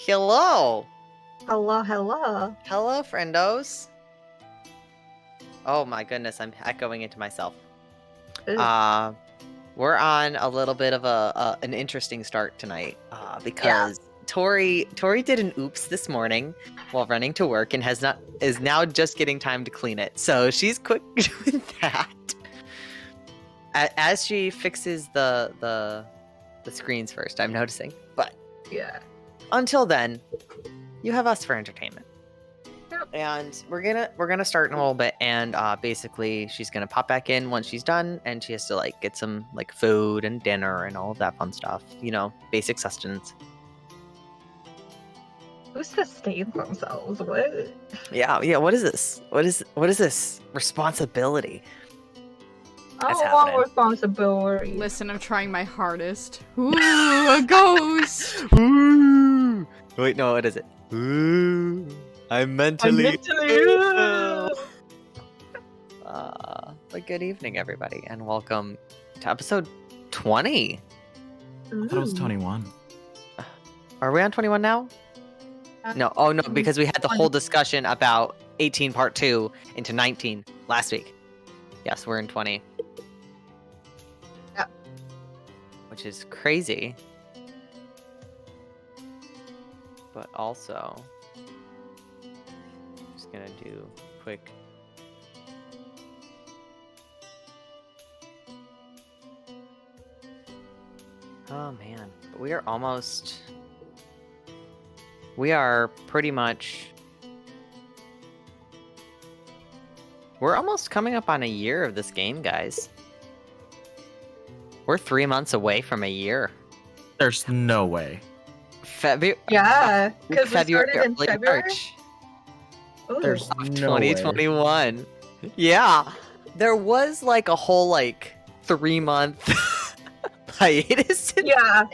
Hello. Hello, hello. Hello, friendos. Oh my goodness, I'm echoing into myself. Ugh. We're on a little bit of an interesting start tonight because Tori did an oops this morning while running to work and is now just getting time to clean it. So she's quick doing that. As she fixes the screens first, I'm noticing. But Yeah. until then, you have us for entertainment. Yep. And we're gonna start in a little bit, and basically she's gonna pop back in once she's done, and she has to like get some like food and dinner and all of that fun stuff. You know, basic sustenance. Who sustains themselves? What? Yeah. What is this? What is this responsibility? I That's don't want happening. responsibility. Listen, I'm trying my hardest. Ooh, a ghost! Ooh. Wait, no, what is it? Ooh, I'm mentally ill. But good evening, everybody, and welcome to episode 20. I thought it was 21. Are we on 21 now? No. Oh, no, because we had the whole discussion about 18 part 2 into 19 last week. Yes, we're in 20. Yeah. Which is crazy. But also, just gonna do quick. Oh man, we are almost. We are pretty much. We're almost coming up on a year of this game, guys. We're 3 months away from a year. There's no way. Yeah, because we February, started in early February. March Ooh. There's of no way. 2021. Yeah, there was like a whole like 3-month hiatus. Yeah.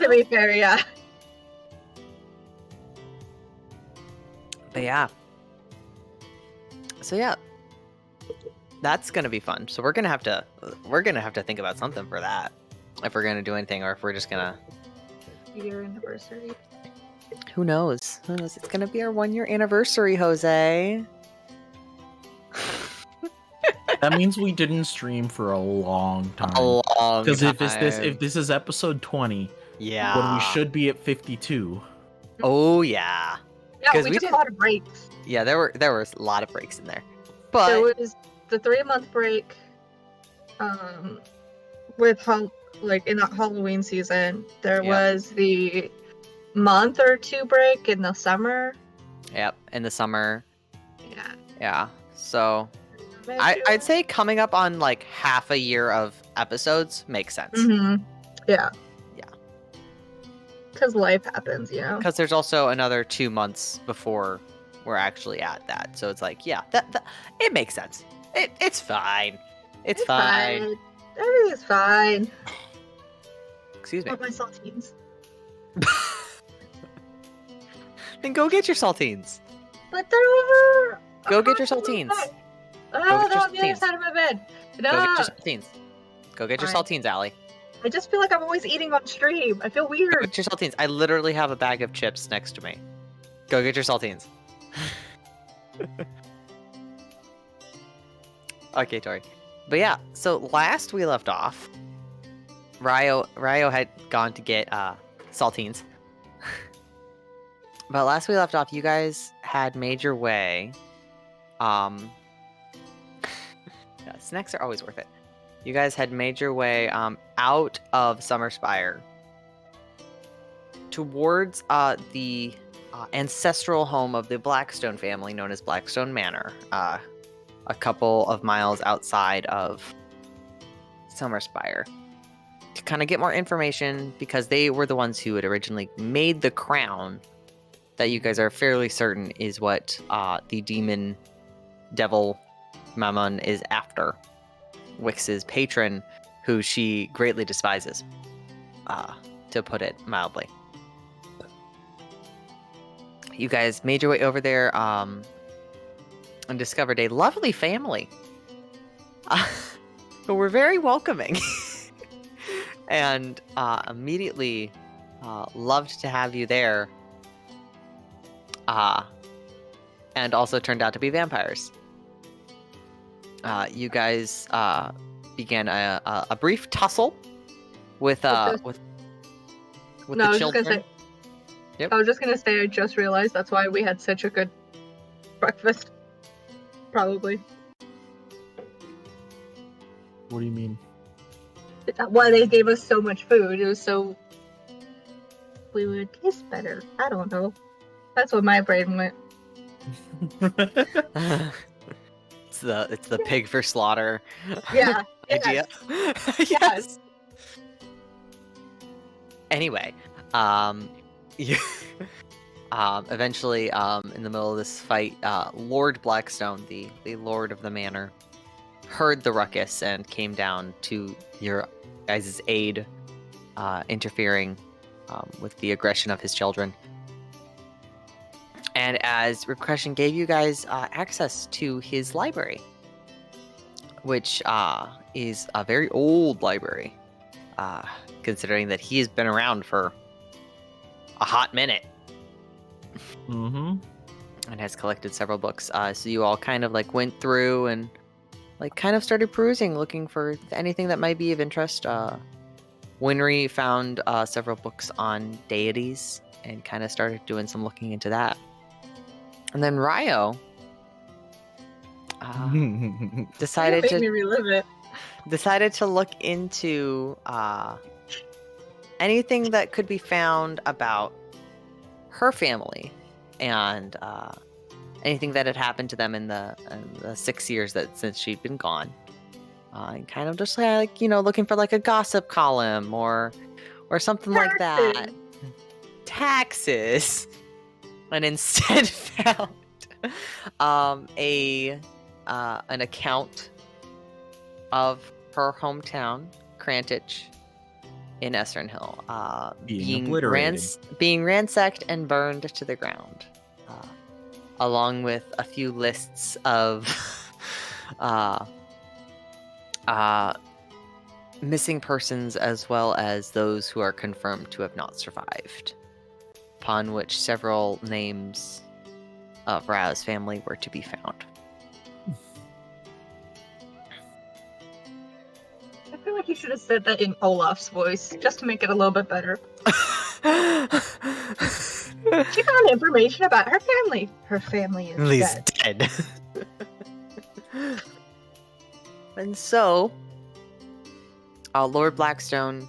To be fair, yeah. But yeah. So yeah. That's gonna be fun. So we're gonna have to think about something for that. If we're gonna do anything or if we're just gonna Year anniversary. Who knows? Who knows? It's gonna be our 1-year anniversary, Jose. That means we didn't stream for a long time. A long Because time. if this is episode 20, Yeah. when we should be at 52. Oh yeah. Yeah, 'Cause we we took did- a lot of breaks. Yeah, there was a lot of breaks in there. But There was the 3-month break, with in that Halloween season. There Yep. was the month or 2 break in the summer. Yep, in the summer. Yeah. Yeah. So I'd say coming up on like half a year of episodes makes sense. Mm-hmm. Yeah. Yeah. Because life happens, you know. Because there's also another 2 months before we're actually at that. So it's like, yeah, that it makes sense. It's fine. It's fine. Everything's fine. Excuse me. Want my saltines? Then go get your saltines. But they're over. Go get your across the saltines. bed. Go Oh, get they're your on the other saltines. side of my bed. No. Go get your saltines. Go get your Fine. saltines, Allie. I just feel like I'm always eating on stream. I feel Go weird. get your saltines. I literally have a bag of chips next to me. Go get your saltines. Okay, Tori. But yeah, so last we left off, Ryo had gone to get saltines. But last we left off, you guys had made your way. Yeah, snacks are always worth it. You guys had made your way out of Summerspire towards the ancestral home of the Blackstone family, known as Blackstone Manor, a couple of miles outside of Summerspire, to kind of get more information, because they were the ones who had originally made the crown that you guys are fairly certain is what the demon devil Mammon is after. Wix's patron, who she greatly despises, to put it mildly. You guys made your way over there and discovered a lovely family who were very welcoming and immediately loved to have you there and also turned out to be vampires. You guys began a brief tussle with No, the I was just children. gonna say. Yep. I was just gonna say. I just realized that's why we had such a good breakfast. Probably. What do you mean? Why they gave us so much food. It was so we would taste better. I don't know. That's what my brain went. It's the pig for slaughter Yeah. idea. Yes. Anyway, you, eventually, in the middle of this fight, Lord Blackstone, the Lord of the Manor, heard the ruckus and came down to your guys' aid, interfering with the aggression of his children. And as Repression gave you guys access to his library, which is a very old library, considering that he has been around for a hot minute. Mm-hmm. And has collected several books. So you all kind of like went through and like kind of started perusing, looking for anything that might be of interest. Winry found several books on deities and kind of started doing some looking into that. And then Ryo decided Make to me relive it. decided to look into anything that could be found about her family and anything that had happened to them in the 6 years that since she'd been gone, and kind of just like looking for like a gossip column or something like that. Taxes, and instead found an account of her hometown, Krantich, in Essern Hill, Being obliterated. being ransacked and burned to the ground, along with a few lists of missing persons, as well as those who are confirmed to have not survived, upon which several names of Rao's family were to be found. I feel like you should have said that in Olaf's voice, just to make it a little bit better. She found information about her family. Her family is He's dead. dead. And so, Lord Blackstone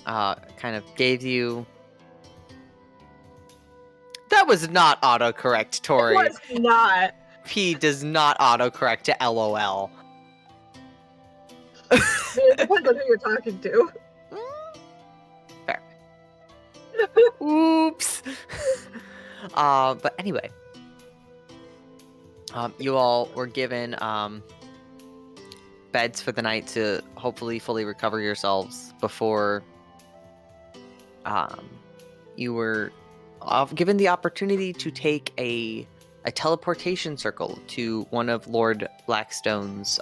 kind of gave you... That was not autocorrect, Tori. It was not. P does not autocorrect to LOL. I mean, it depends on who you're talking to. Fair. Oops. But anyway, you all were given beds for the night to hopefully fully recover yourselves before you were given the opportunity to take a teleportation circle to one of Lord Blackstone's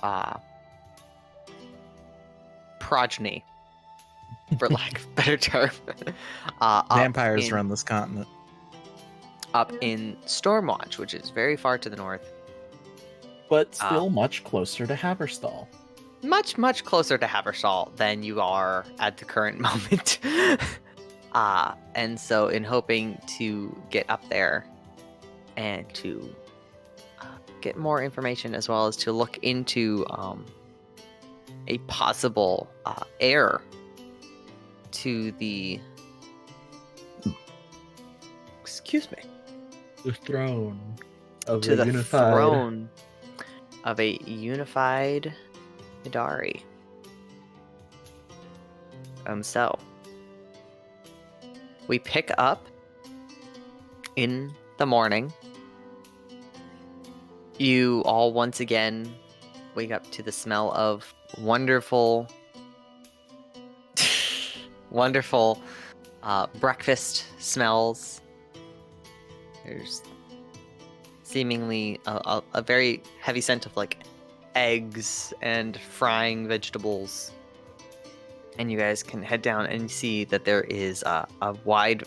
progeny, for lack of a better term. Vampires run this continent. Up in Stormwatch, which is very far to the north. But still much closer to Haberstall. Much, much closer to Haberstall than you are at the current moment. And so in hoping to get up there and to get more information, as well as to look into a possible heir to the... Excuse me. The throne of To a the unified... throne of a unified Hidari. So we pick up in the morning. You all once again wake up to the smell of wonderful wonderful breakfast smells. There's seemingly a very heavy scent of like eggs and frying vegetables. And you guys can head down and see that there is a wide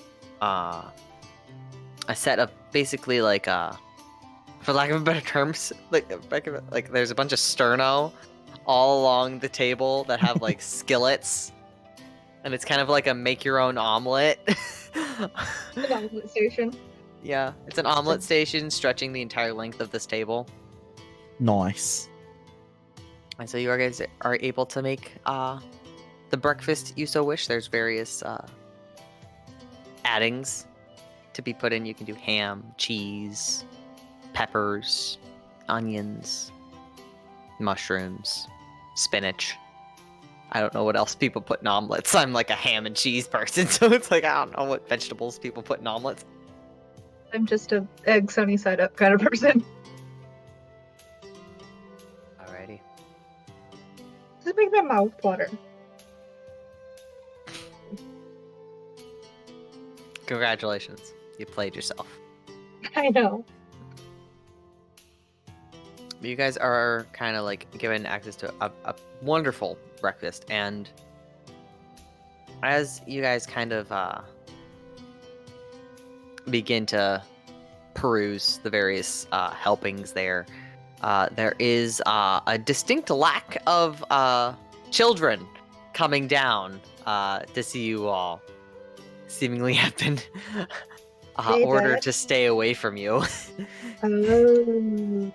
a set of basically like for lack of a better terms, like there's a bunch of sterno all along the table that have like skillets, and it's kind of like a make your own omelet. An omelet station. Yeah, it's an omelet station stretching the entire length of this table. Nice. And so you guys are able to make the breakfast you so wish. There's various addings to be put in. You can do ham, cheese, peppers, onions, mushrooms, spinach. I don't know what else people put in omelets. I'm like a ham and cheese person, so it's like I don't know what vegetables people put in omelets. I'm just a egg sunny side up kind of person. Alrighty. Just make my mouth water. Congratulations. You played yourself. I know. You guys are kind of like given access to a wonderful breakfast, and as you guys kind of begin to peruse the various helpings there, there is a distinct lack of children coming down to see you all. Seemingly have been Hey, ordered Dad. to stay away from you. Oh.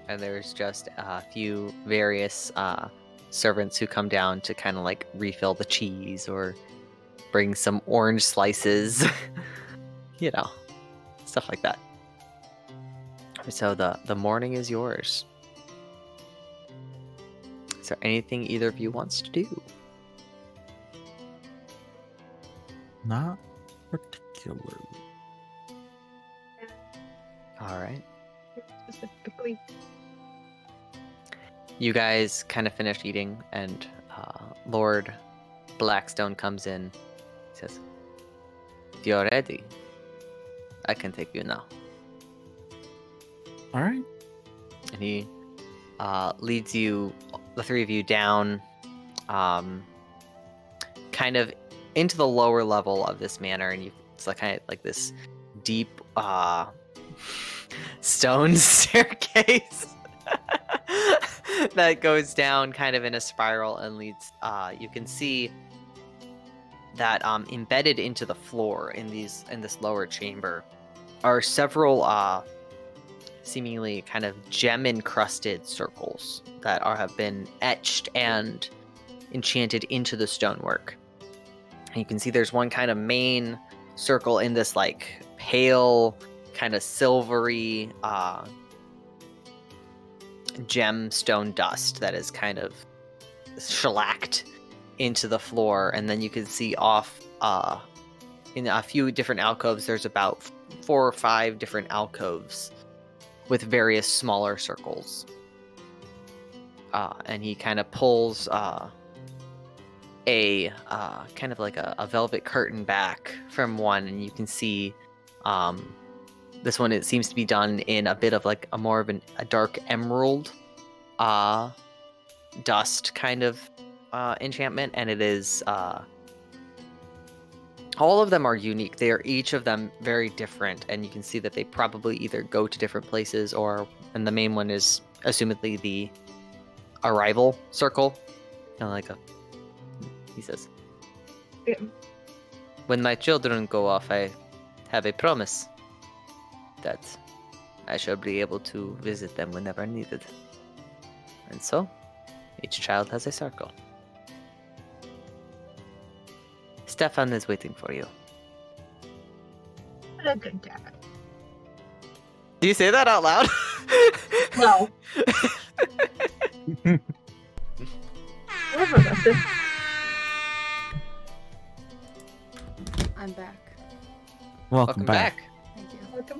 And there's just a few various servants who come down to kind of like refill the cheese or bring some orange slices, you know, stuff like that. So the morning is yours. Is there anything either of you wants to do? Not particularly. All right. Specifically. You guys kind of finish eating, and Lord Blackstone comes in. He says, "If you're ready, I can take you now." All right. And he leads you, the three of you, down, kind of into the lower level of this manor, and it's like kind of like this deep stone staircase that goes down kind of in a spiral and leads. You can see that embedded into the floor in this lower chamber are several seemingly kind of gem encrusted circles that have been etched and enchanted into the stonework. And you can see there's one kind of main circle in this like pale kind of silvery gemstone dust that is kind of shellacked into the floor. And then you can see off in a few different alcoves, there's about 4 or 5 different alcoves with various smaller circles. And he kind of pulls a kind of like a velvet curtain back from one, and you can see this one, it seems to be done in a bit of like a more of a dark emerald dust kind of enchantment, and it is all of them are unique. They are each of them very different, and you can see that they probably either go to different places, and the main one is assumedly the arrival circle. Kind of like he says, Yeah. "When my children go off, I have a promise that I shall be able to visit them whenever needed. And so, each child has a circle. Stefan is waiting for you." What a good dad. Do you say that out loud? No. Whatever, Dustin. I'm back. Welcome back. Thank you. Welcome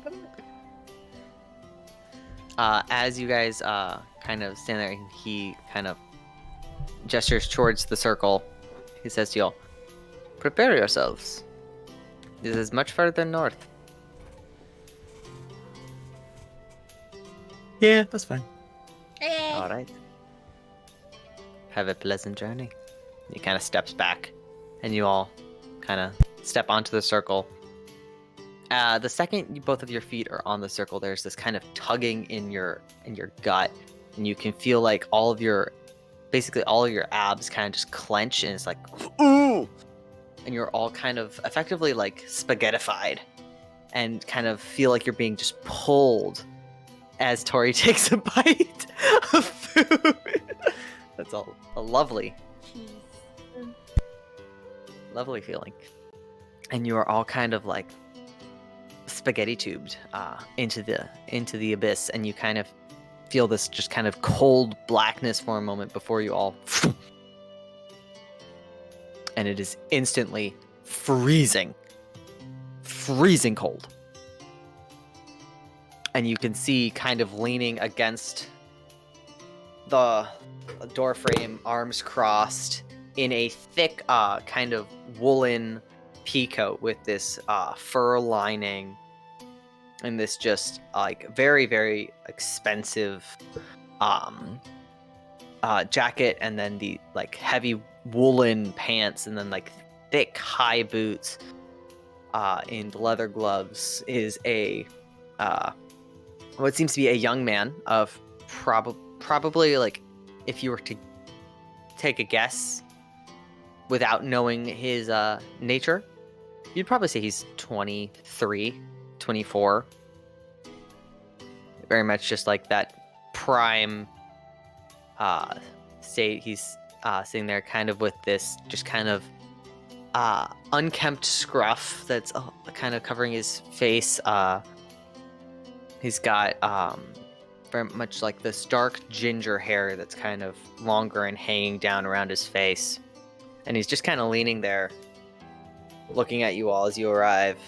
back. As you guys kind of stand there, he kind of gestures towards the circle. He says to y'all, "Prepare yourselves. This is much further north." Yeah, that's fine. All right. Have a pleasant journey. He kind of steps back, and you all kind of step onto the circle. The second both of your feet are on the circle, there's this kind of tugging in your gut, and you can feel like basically all of your abs kind of just clench, and it's like, ooh, and you're all kind of effectively like spaghettified, and kind of feel like you're being just pulled as Tori takes a bite of food. That's a lovely feeling. And you are all kind of like spaghetti tubed into the abyss, and you kind of feel this just kind of cold blackness for a moment before you all and it is instantly freezing cold. And you can see kind of leaning against the door frame, arms crossed, in a thick kind of woolen peacoat with this fur lining and this just like very, very expensive jacket, and then the like heavy woolen pants, and then like thick high boots and leather gloves is a what seems to be a young man of probably like, if you were to take a guess without knowing his nature, you'd probably say he's 23, 24. Very much just like that prime state. He's sitting there kind of with this just kind of unkempt scruff that's kind of covering his face. He's got very much like this dark ginger hair that's kind of longer and hanging down around his face. And he's just kind of leaning there, looking at you all as you arrive.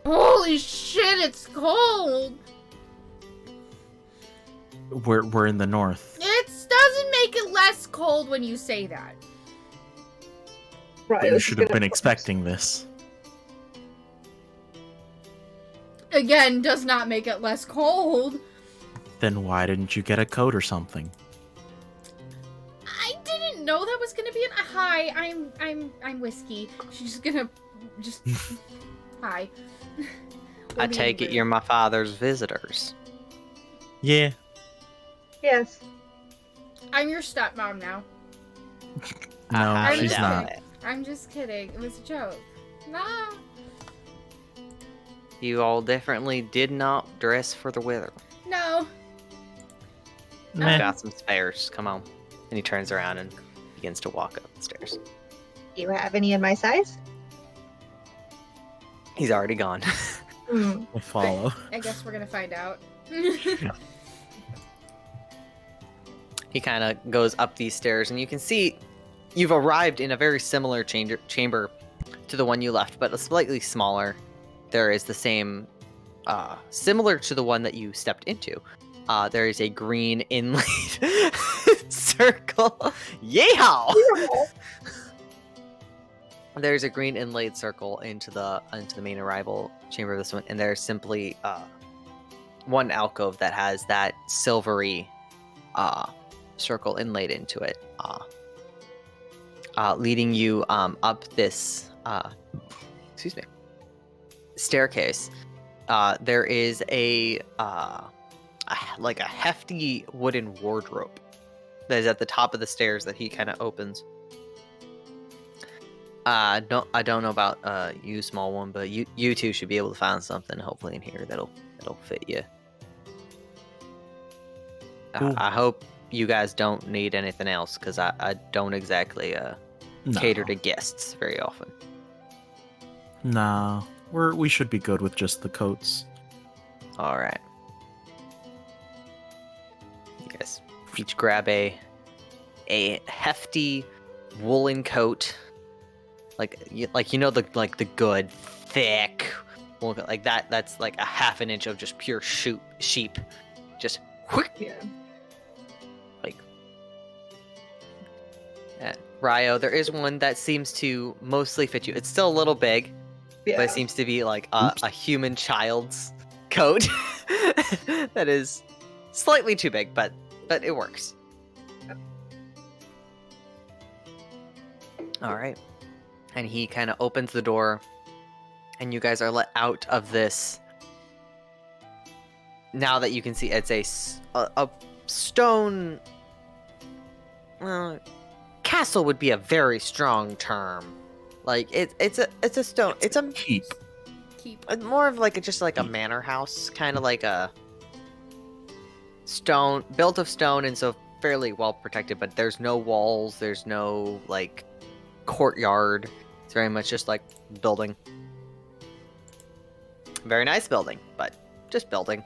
Holy shit, it's cold! We're in the north. It doesn't make it less cold when you say that. Right, But you should have been expecting this. Again, does not make it less cold. Then why didn't you get a coat or something? I didn't know that was gonna be hi. I'm whiskey. She's gonna just hi. I take it you're my father's visitors. Yeah. Yes. I'm your stepmom now. No, I she's doubt not. it. I'm just kidding. It was a joke. Nah. You all definitely did not dress for the weather. No. Meh. I've got some spares. Come on. And he turns around and begins to walk up the stairs. Do you have any in my size? He's already gone. Hmm. We'll follow. I guess we're gonna find out. He kind of goes up these stairs, and you can see you've arrived in a very similar chamber to the one you left, but a slightly smaller. There is the same, similar to the one that you stepped into. There is a green inlaid circle. Yeehaw! There's a green inlaid circle into the main arrival chamber of this one, and there's simply one alcove that has that silvery circle inlaid into it, leading you up this staircase. There is a hefty wooden wardrobe that is at the top of the stairs that he kind of opens. I don't know about you, small one, but you two should be able to find something hopefully in here that'll fit you. Cool. I hope you guys don't need anything else, because I don't exactly cater to guests very often. Nah, we should be good with just the coats. All right. You guys each grab a hefty woolen coat, like the good thick wool coat, like that. That's like a half an inch of just pure sheep, just whoosh, Yeah. like. Ryo, there is one that seems to mostly fit you. It's still a little big, Yeah. but it seems to be like Oops. a human child's coat that is slightly too big, but it works. All right. And he kind of opens the door and you guys are let out of this. Now that you can see, it's a stone. Well, castle would be a very strong term. Like it's a stone. It's a keep. more of like just like a manor house, kind of like a stone built of stone, and so fairly well protected. But there's no walls. There's no like courtyard. It's very much just like building. Very nice building, but just building.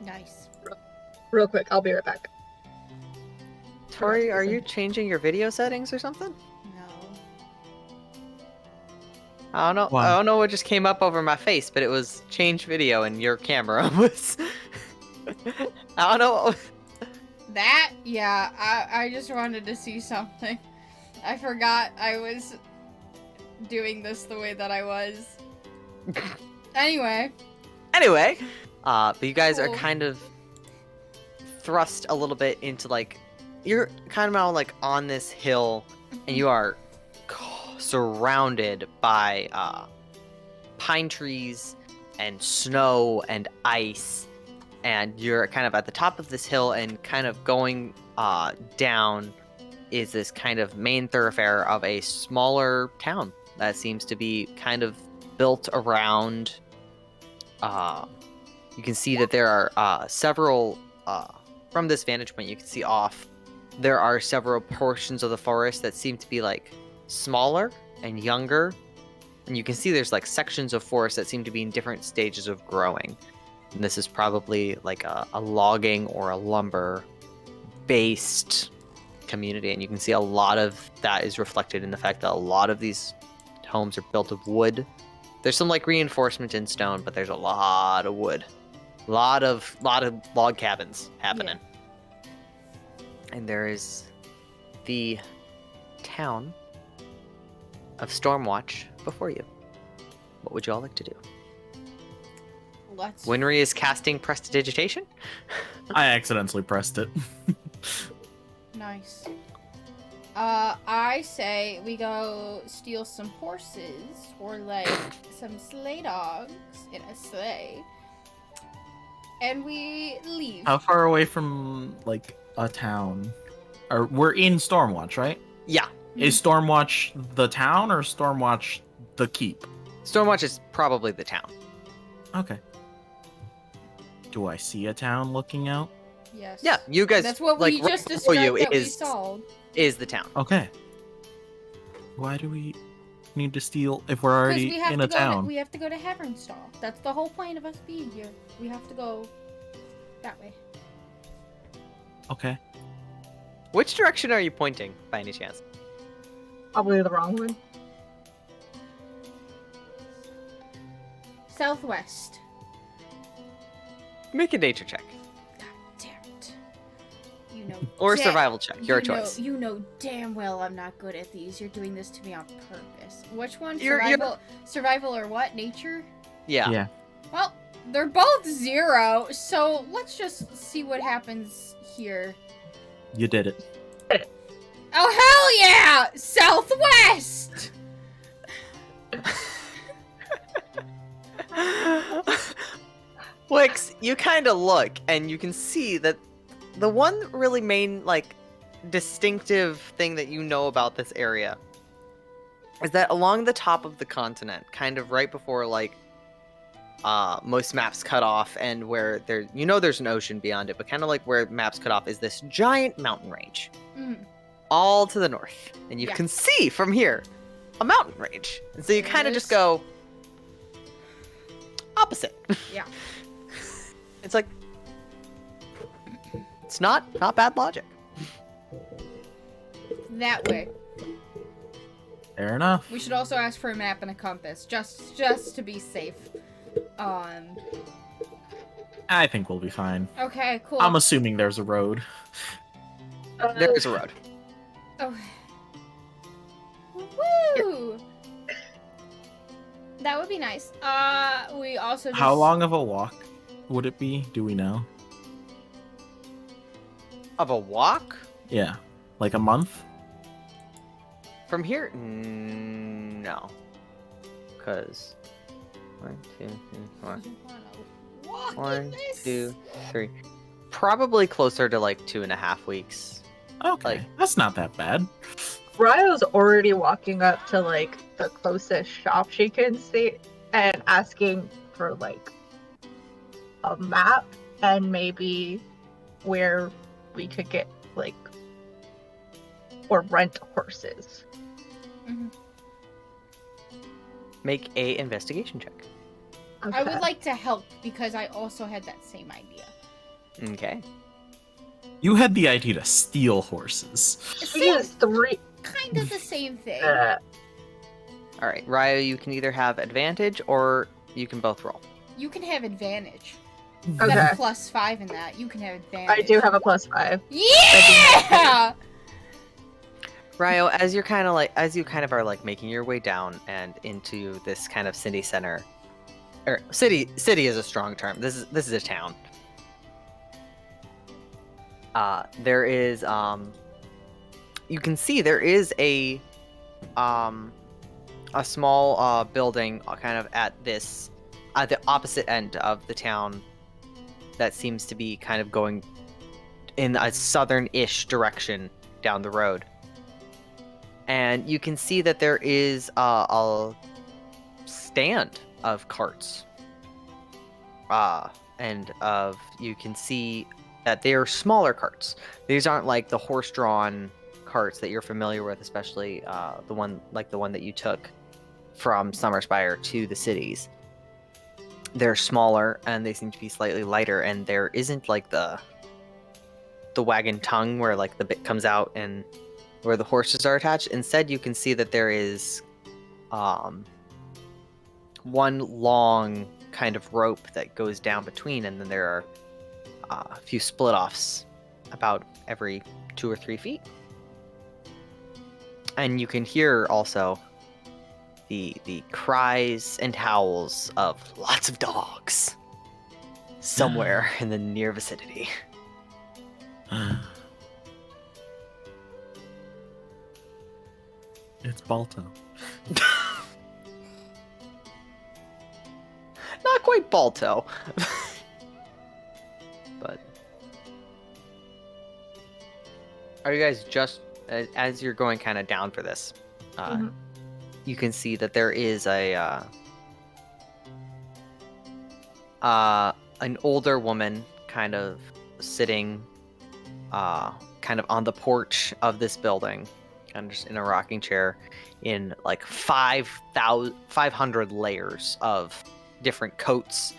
Nice. Real quick, I'll be right back. Tori, are you changing your video settings or something? No. I don't know. Why? I don't know what just came up over my face, but it was change video, and your camera was. I don't know. That? Yeah, I just wanted to see something. I forgot I was doing this the way that I was. Anyway. But you guys are Cool. kind of thrust a little bit into like you're kind of now like on this hill, and you are surrounded by pine trees and snow and ice, and you're kind of at the top of this hill, and kind of going down is this kind of main thoroughfare of a smaller town that seems to be kind of built around. You can see that there are several from this vantage point. You can see off. There are several portions of the forest that seem to be like smaller and younger, and you can see there's like sections of forest that seem to be in different stages of growing. And this is probably like a logging or a lumber based community, and you can see a lot of that is reflected in the fact that a lot of these homes are built of wood. There's some like reinforcement in stone, but there's a lot of wood, a lot of log cabins happening. And there is the town of Stormwatch before you. What would you all like to do? Let's. Winry is casting Prestidigitation. I accidentally pressed it. Nice. I say we go steal some horses or like some sleigh dogs in a sleigh, and we leave. How far away from like a town? Or we're in Stormwatch, right? Yeah, Is Stormwatch the town or Stormwatch the keep? Stormwatch is probably the town. Okay. Do I see a town looking out? Yes. Yeah, you guys. That's what like, we right just before described you that we is saw. is the town. Okay. Why do we need to steal if we're Because already we have in to a go. town? We have to go to Heavenstall. That's the whole point of us being here. We have to go that way. Okay. Which direction are you pointing, by any chance? Probably the wrong one. Southwest. Make a nature check God damn it. You know. or a da- survival check. Your you know- choice. You know damn well I'm not good at these. You're doing this to me on purpose. Which one? You're- Survival or what? Nature? Yeah. Yeah. Well, they're both 0, so let's just see what happens here. You did it. Oh, hell yeah! Southwest! Wix, you kind of look, and you can see that the one really main, like, distinctive thing that you know about this area is that along the top of the continent, kind of right before, like, most maps cut off, and where there, you know, there's an ocean beyond it, but kind of like where maps cut off is this giant mountain range, all to the north, and you Yeah. can see from here a mountain range, and so you There kind it of just is. go opposite. Yeah. It's like it's not bad logic. That way. Fair enough. We should also ask for a map and a compass, just to be safe. I think we'll be fine. Okay, cool. I'm assuming there's a road. There is a road. Oh. Woo! That would be nice. We also just... How long of a walk would it be? Do we know? Of a walk? Yeah. Like a month? From here, no. Because 1, 2, 3, 4. Walk 1, in this. 2, 3. Probably closer to like 2.5 weeks. Okay, Like- that's not that bad. Ryo's already walking up to like the closest shop she can see and asking for like a map and maybe where we could get like or rent horses. Mhm. Make a investigation check. I would Okay. like to help because I also had that same idea. Okay. You had the idea to steal horses. She is 3. Kind of the same thing. All right, Ryo, you can either have advantage or you can both roll. You can have advantage. Okay. Got a +5 in that. You can have advantage. I do have a +5. Yeah. Ryo, as you kind of are like making your way down and into this kind of city center, or city is a strong term. This is a town. There is you can see there is a small building kind of at the opposite end of the town that seems to be kind of going in a southern-ish direction down the road. And you can see that there is a stand of carts. You can see that they are smaller carts. These aren't like the horse-drawn carts that you're familiar with, especially the one that you took from Summerspire to the cities. They're smaller and they seem to be slightly lighter, and there isn't like the wagon tongue where like the bit comes out and where the horses are attached. Instead, you can see that there is one long kind of rope that goes down between, and then there are a few split offs about every 2 or 3 feet. And you can hear also the cries and howls of lots of dogs somewhere in the near vicinity. It's Balto. Not quite Balto. But are you guys just as you're going kind of down for this? You can see that there is an older woman kind of sitting kind of on the porch of this building, kind of just in a rocking chair, in like 500 layers of different coats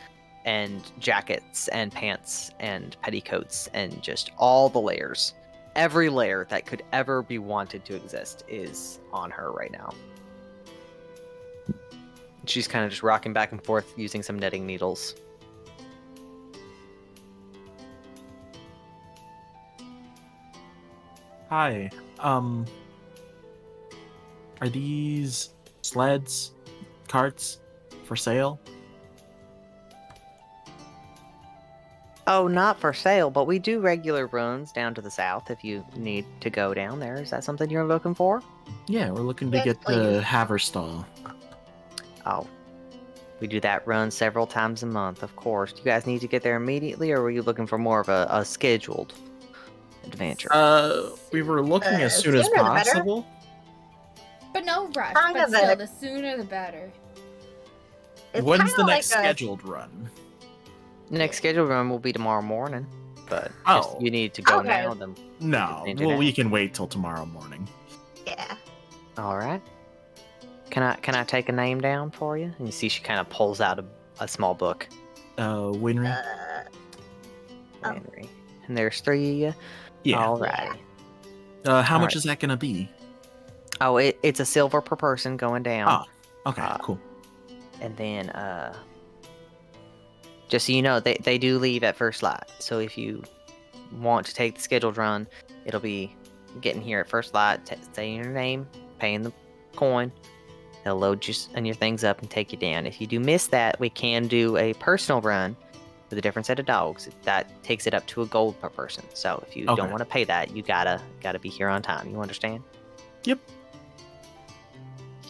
and jackets and pants and petticoats and just all the layers. Every layer that could ever be wanted to exist is on her right now. She's kind of just rocking back and forth using some knitting needles. Hi. Are these sleds, carts for sale? Oh, not for sale, but we do regular runs down to the south if you need to go down there. Is that something you're looking for? Yeah, we're looking to Yes, get the Haverstall. Oh, we do that run several times a month, of course. Do you guys need to get there immediately, or were you looking for more of a scheduled adventure? We were looking as soon as sooner the better. possible. But no rush. Kind But of still, a- the sooner the better. It's When's kinda the next like a- scheduled run? The next scheduled run will be tomorrow morning, but Oh. if you need to go Okay. now, then No, Change it well, now. we can wait till tomorrow morning. Yeah. all right. Can I take a name down for you? And you see she kind of pulls out a small book. Winry? Oh. Henry. And there's 3 of you. Yeah. All right. How much Alright. is that gonna be? Oh, it's a silver per person going down. Oh, okay, cool. And then, just so you know, they do leave at first light. So if you want to take the scheduled run, it'll be getting here at first light, saying your name, paying the coin. They'll load you and your things up and take you down. If you do miss that, we can do a personal run with a different set of dogs. That takes it up to a gold per person. So if you Okay. don't want to pay that, you gotta be here on time. You understand? Yep.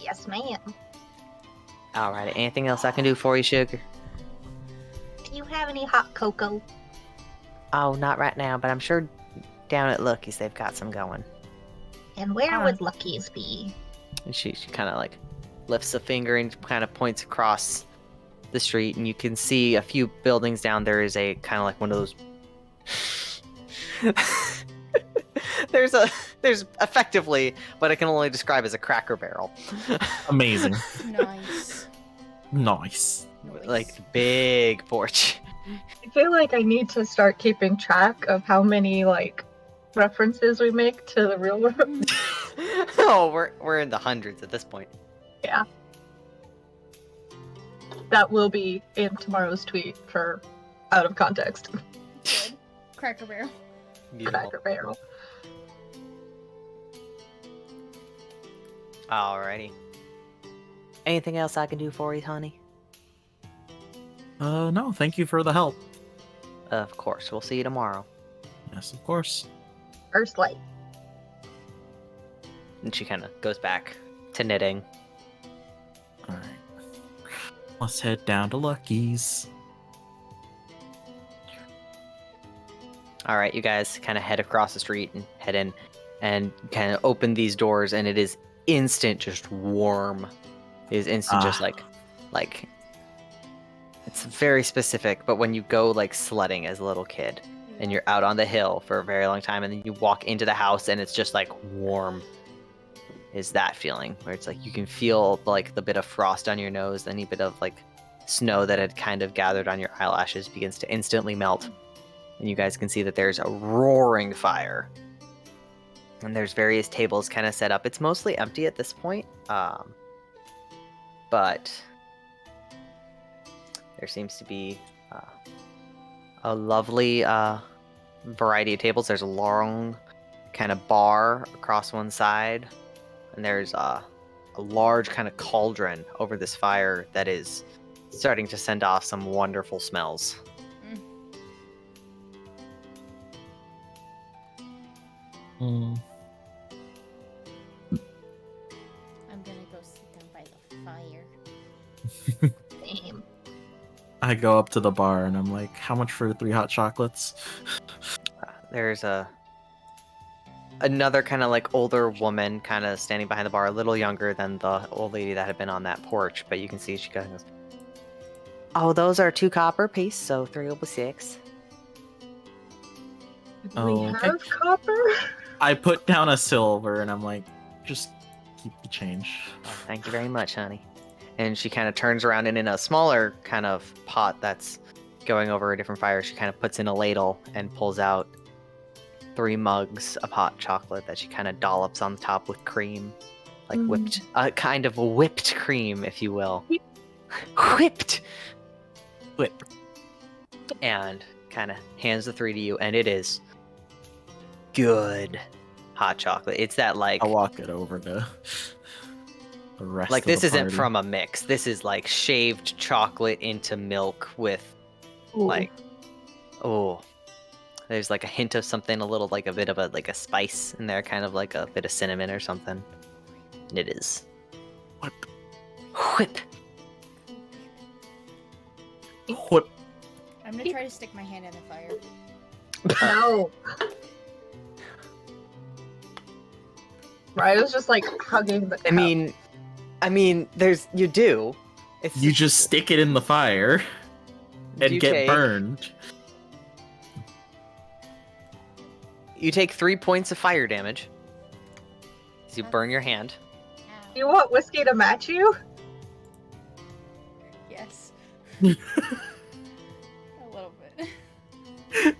Yes, ma'am. Alright, anything else I can do for you, sugar? Do you have any hot cocoa? Oh, not right now, but I'm sure down at Lucky's they've got some going. And where Alright. would Lucky's be? And she kind of like lifts a finger and kind of points across the street, and you can see a few buildings down. There is a kind of like one of those. There's effectively what I can only describe as a Cracker Barrel. Amazing. Nice. Nice. Like big porch. I feel like I need to start keeping track of how many like references we make to the real world. Oh, we're in the hundreds at this point. Yeah. That will be in tomorrow's tweet for out of context. Good. Cracker Barrel. Beautiful. Cracker Barrel. Alrighty. Anything else I can do for you, honey? No, thank you for the help. Of course. We'll see you tomorrow. Yes, of course. First light. And she kind of goes back to knitting. Alright. Let's head down to Lucky's. All right, you guys kind of head across the street and head in and kind of open these doors, and it is instant, just warm. It is instant, just like it's very specific. But when you go like sledding as a little kid and you're out on the hill for a very long time, and then you walk into the house and it's just like warm, is that feeling where it's like you can feel like the bit of frost on your nose, any bit of like snow that had kind of gathered on your eyelashes begins to instantly melt. And you guys can see that there's a roaring fire. And there's various tables kind of set up. It's mostly empty at this point. But there seems to be a lovely variety of tables. There's a long kind of bar across one side. And there's a large kind of cauldron over this fire that is starting to send off some wonderful smells. Mm. I'm gonna go sit down by the fire. Same. I go up to the bar and I'm like, how much for 3 hot chocolates? There's another kind of like older woman kind of standing behind the bar, a little younger than the old lady that had been on that porch, but you can see she goes, "Oh, those are 2 copper apiece, so 3 will be 6. Do we Oh, okay. have copper? I put down a silver and I'm like, just keep the change. Oh, thank you very much, honey." And she kind of turns around, and in a smaller kind of pot that's going over a different fire, she kind of puts in a ladle and pulls out 3 mugs of hot chocolate that she kind of dollops on top with cream, like whipped, kind of whipped cream, if you will. Whipped! Whip. And kind of hands the 3 to you, and it is good hot chocolate. It's that like I'll walk it over to the rest like of this the isn't party. from a mix. This is like shaved chocolate into milk with like there's like a hint of something, a little like a bit of a spice in there, kind of like a bit of cinnamon or something. And it is Whip. whip. Whip. I'm gonna try to stick my hand in the fire. No. Ryo's just like hugging the cup. I mean, there's you do. It's You just stick it in the fire and You get take- burned. You take 3 points of fire damage. So you burn your hand. Do you want whiskey to match you? Yes. A little bit.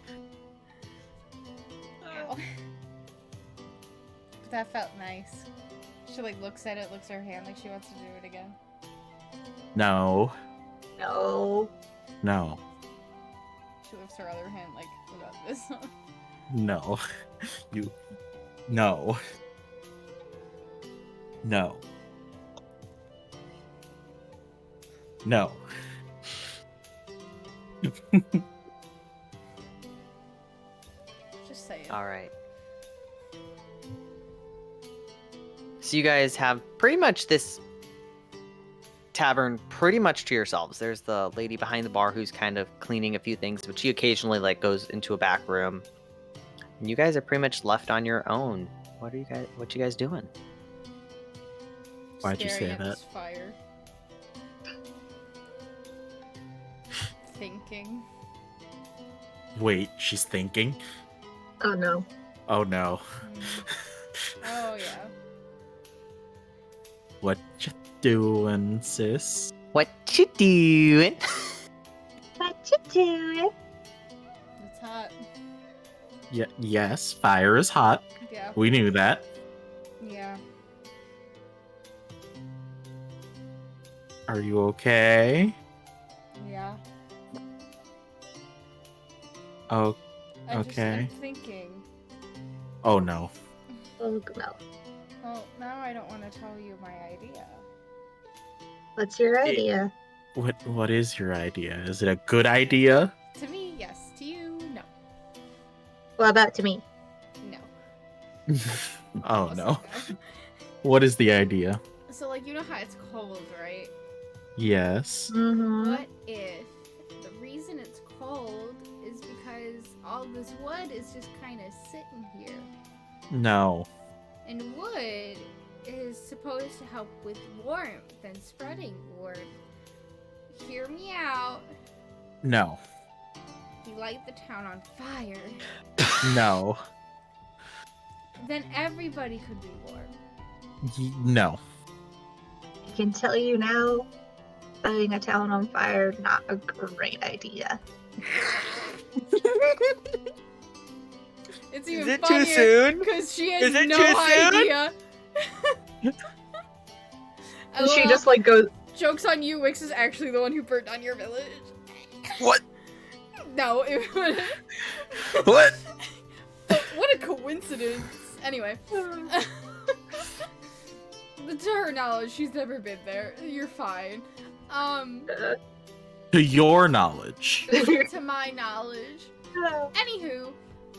Ow. But that felt nice. She like looks at it, looks at her hand like she wants to do it again. No. No. No. She lifts her other hand like, what about this? No. You. No. No. No. Just say it. All right. So you guys have pretty much this tavern pretty much to yourselves. There's the lady behind the bar who's kind of cleaning a few things, but she occasionally like goes into a back room. And you guys are pretty much left on your own. What you guys doing? Why'd you Staring say at that? this fire. Thinking. Wait, she's thinking? Oh no. Oh no. Oh yeah. What you doing, sis? What you doing? What you doing? It's hot. Yes, fire is hot. Yeah. We knew that. Yeah. Are you okay? Yeah. Oh, I'm Okay. thinking. oh no. Oh no. Well, now I don't want to tell you my idea. What's your idea? What is your idea? Is it a good idea? To me, yes. To you, no. What about to me? No. Oh Also no. What is the idea? So, like, you know how it's cold, right? Yes. Mm-hmm. What if the reason it's cold is because all this wood is just kind of sitting here? No. And wood is supposed to help with warmth and spreading warmth. Hear me out. No. You light the town on fire. No. Then everybody could be warm. No. I can tell you now, setting a town on fire, not a great idea. It's even Is it too funnier soon? because she has Is it no too soon? idea. And she LOL. just like goes, Joke's on you, Wix is actually the one who burnt down your village. What? No, it would. What? What a coincidence. Anyway. To her knowledge, she's never been there. You're fine. To your knowledge. To my knowledge. Anywho,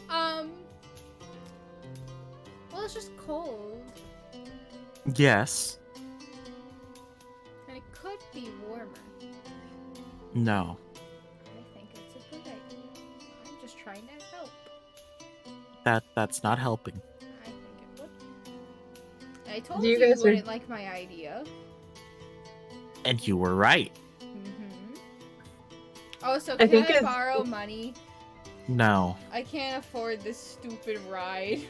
well, it's just cold, Yes. and it could be warmer. No. I think it's a good idea. I'm just trying to help. That's not helping. I think it would. I told You you guys are- wouldn't like my idea. And you were right. Mm-hmm. Oh, so I can think I it's- borrow money? No. I can't afford this stupid ride.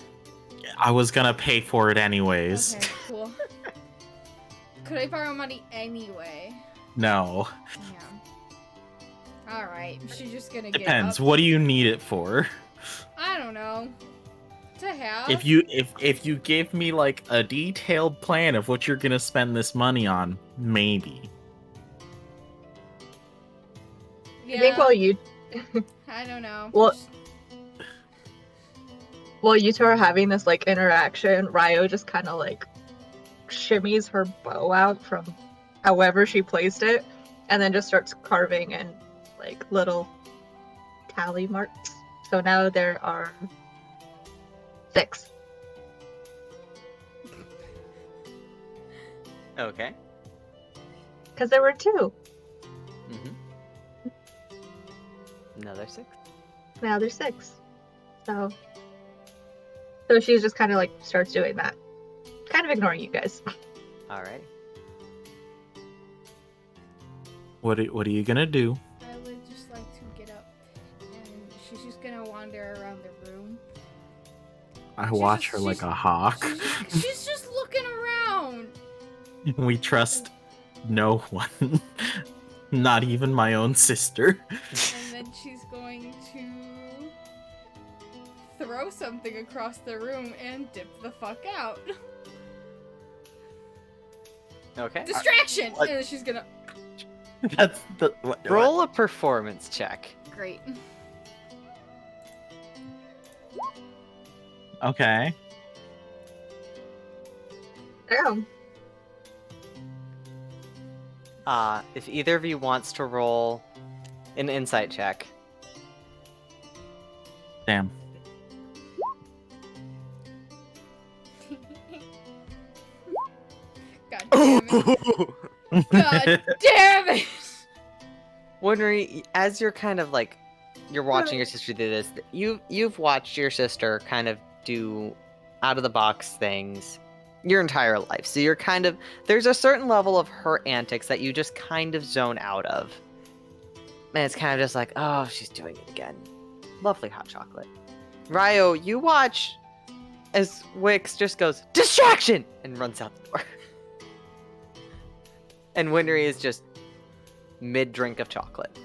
I was gonna pay for it anyways. Okay, cool. Could I borrow money anyway? No. Yeah. Alright, she's just gonna get Depends. up. What do you need it for? I don't know. To have? If you give me like a detailed plan of what you're gonna spend this money on, maybe. Yeah, I think I don't know. Well- while you two are having this like interaction, Ryo just kind of like shimmies her bow out from however she placed it, and then just starts carving in like little tally marks. So now there are 6. Okay. Because there were 2. Mm-hmm. Another 6. Now there's 6. So she's just kind of like starts doing that. Kind of ignoring you guys. Alright. What are you gonna do? I would just like to get up, and she's just gonna wander around the room. I She's watch just- her like she's- a hawk. She's just looking around. We trust no one. Not even my own sister. And then she's going to throw something across the room and dip the fuck out. Okay. Distraction! what? And then she's gonna... That's the Roll a performance check. Great. Okay. Damn. If either of you wants to roll an insight check. Damn. God damn it. God damn it! Winry, as you're kind of like, you're watching your sister do this, you've watched your sister kind of do out-of-the-box things your entire life. So you're kind of, there's a certain level of her antics that you just kind of zone out of. And it's kind of just like, oh, she's doing it again. Lovely hot chocolate. Ryo, you watch as Wix just goes, distraction! And runs out the door. And Winry is just mid-drink of chocolate.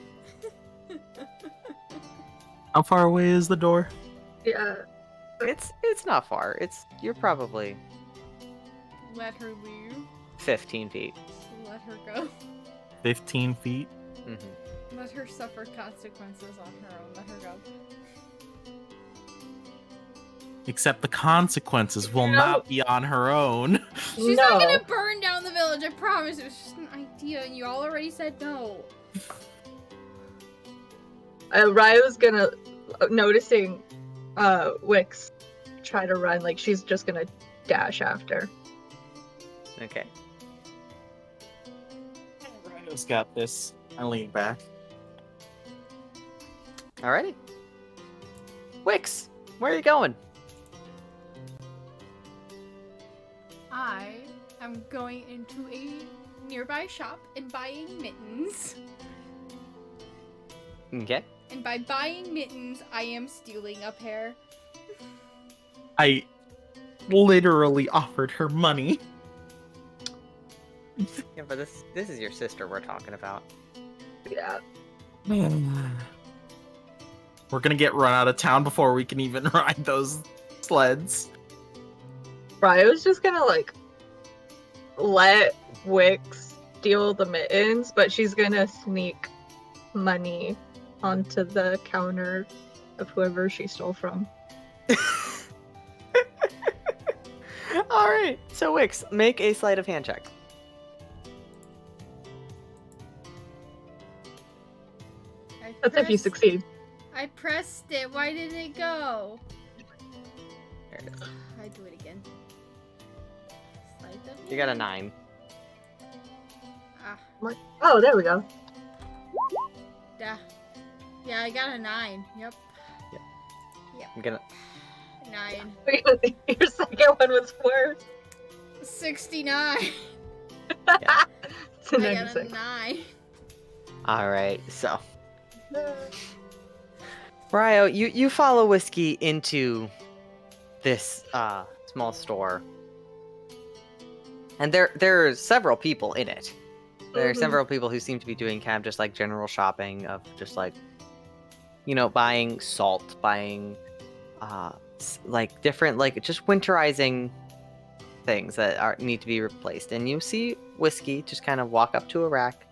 How far away is the door? Yeah. It's not far. You're probably Let her leave. 15 feet. Let her go. 15 feet? Mm-hmm. Let her suffer consequences on her own. Let her go. Except the consequences will not be on her own. She's not gonna burn down the village, I promise. It was just an idea, and you all already said no. Ryo's gonna, noticing Wix try to run, like she's just gonna dash after. Okay. Ryo's got this. I lean back. Alrighty. Wix, where are you going? I am going into a nearby shop and buying mittens. Okay. And by buying mittens, I am stealing a pair. I literally offered her money. Yeah, but this is your sister we're talking about. Yeah. We're gonna get run out of town before we can even ride those sleds. Ryo's just gonna like let Wix steal the mittens, but she's gonna sneak money onto the counter of whoever she stole from. Alright, so Wix, make a sleight of hand check. That's if you succeed. I pressed it. Why did it go? There it is. I do it again. Slide them You got a in. 9. Ah, Oh, there we go. yeah, I got a 9. Yep. I'm gonna 9. Your second one was worse. 69. It's a I got a 96. 9. Alright, so Ryo, you follow Whiskey into this small store. And there are several people in it. There are Mhm. several people who seem to be doing kind of just like general shopping of just like, you know, buying salt, buying like different, like just winterizing things that need to be replaced. And you see Whiskey just kind of walk up to a rack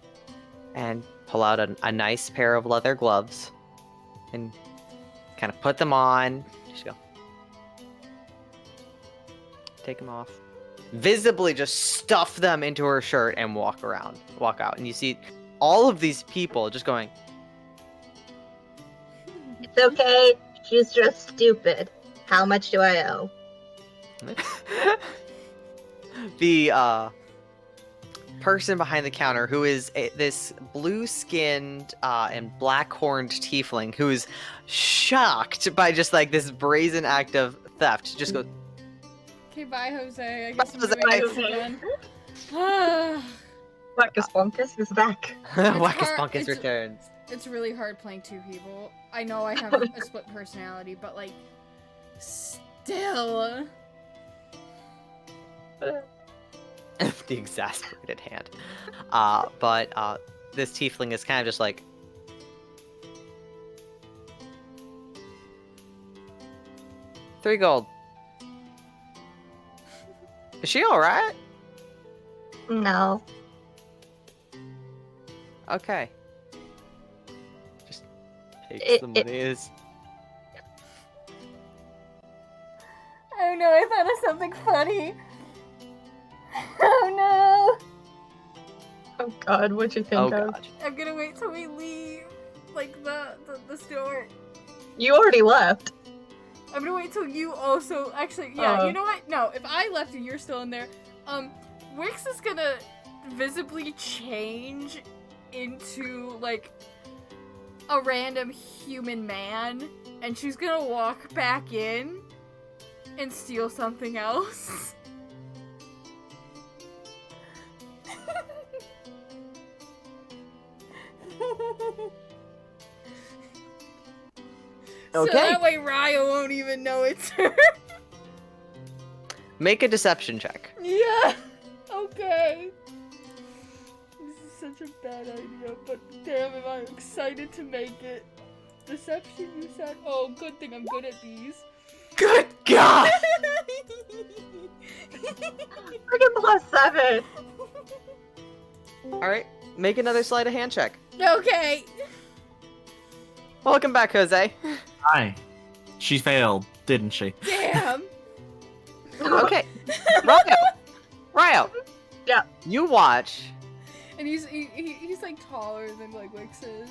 and pull out a nice pair of leather gloves and kind of put them on. Just go. Take them off. Visibly just stuff them into her shirt and walk out. And you see all of these people just going, It's okay. She's just stupid. How much do I owe? the person behind the counter who is this blue-skinned and black-horned tiefling who is shocked by just like this brazen act of theft just goes, Okay, bye, Jose. I guess I'm Jose. doing Bye, this Jose. again. Ah, Wackus Bonkus is back. Wackus hard- Punkus it's- returns. it's really hard playing two people. I know I have a split personality, but like, still. The exasperated hand. But this tiefling is kind of just like, $3 gold. Is she alright? No. Okay. Just takes It- the money. Is Oh no, I thought of something funny. Oh Oh God, what'd you think oh of? god. no! I'm gonna wait till we leave, like the store. You already left. I'm gonna wait till you also actually. Yeah, Oh. you know what? No, if I left and you're still in there, Wix is gonna visibly change into, like, a random human man, and she's gonna walk back in and steal something else. So Okay. that way Ryo won't even know it's her. Make a deception check. Yeah. Okay. This is such a bad idea, but damn, am I excited to make it. Deception, you said? Oh, good thing I'm good at these. Good God! Freaking +7. Alright, make another sleight of hand check. Okay. Welcome back, Jose. Hi. She failed, didn't she? Damn. Okay. Ryo! Yeah. You watch. And he's like taller than like Wix is.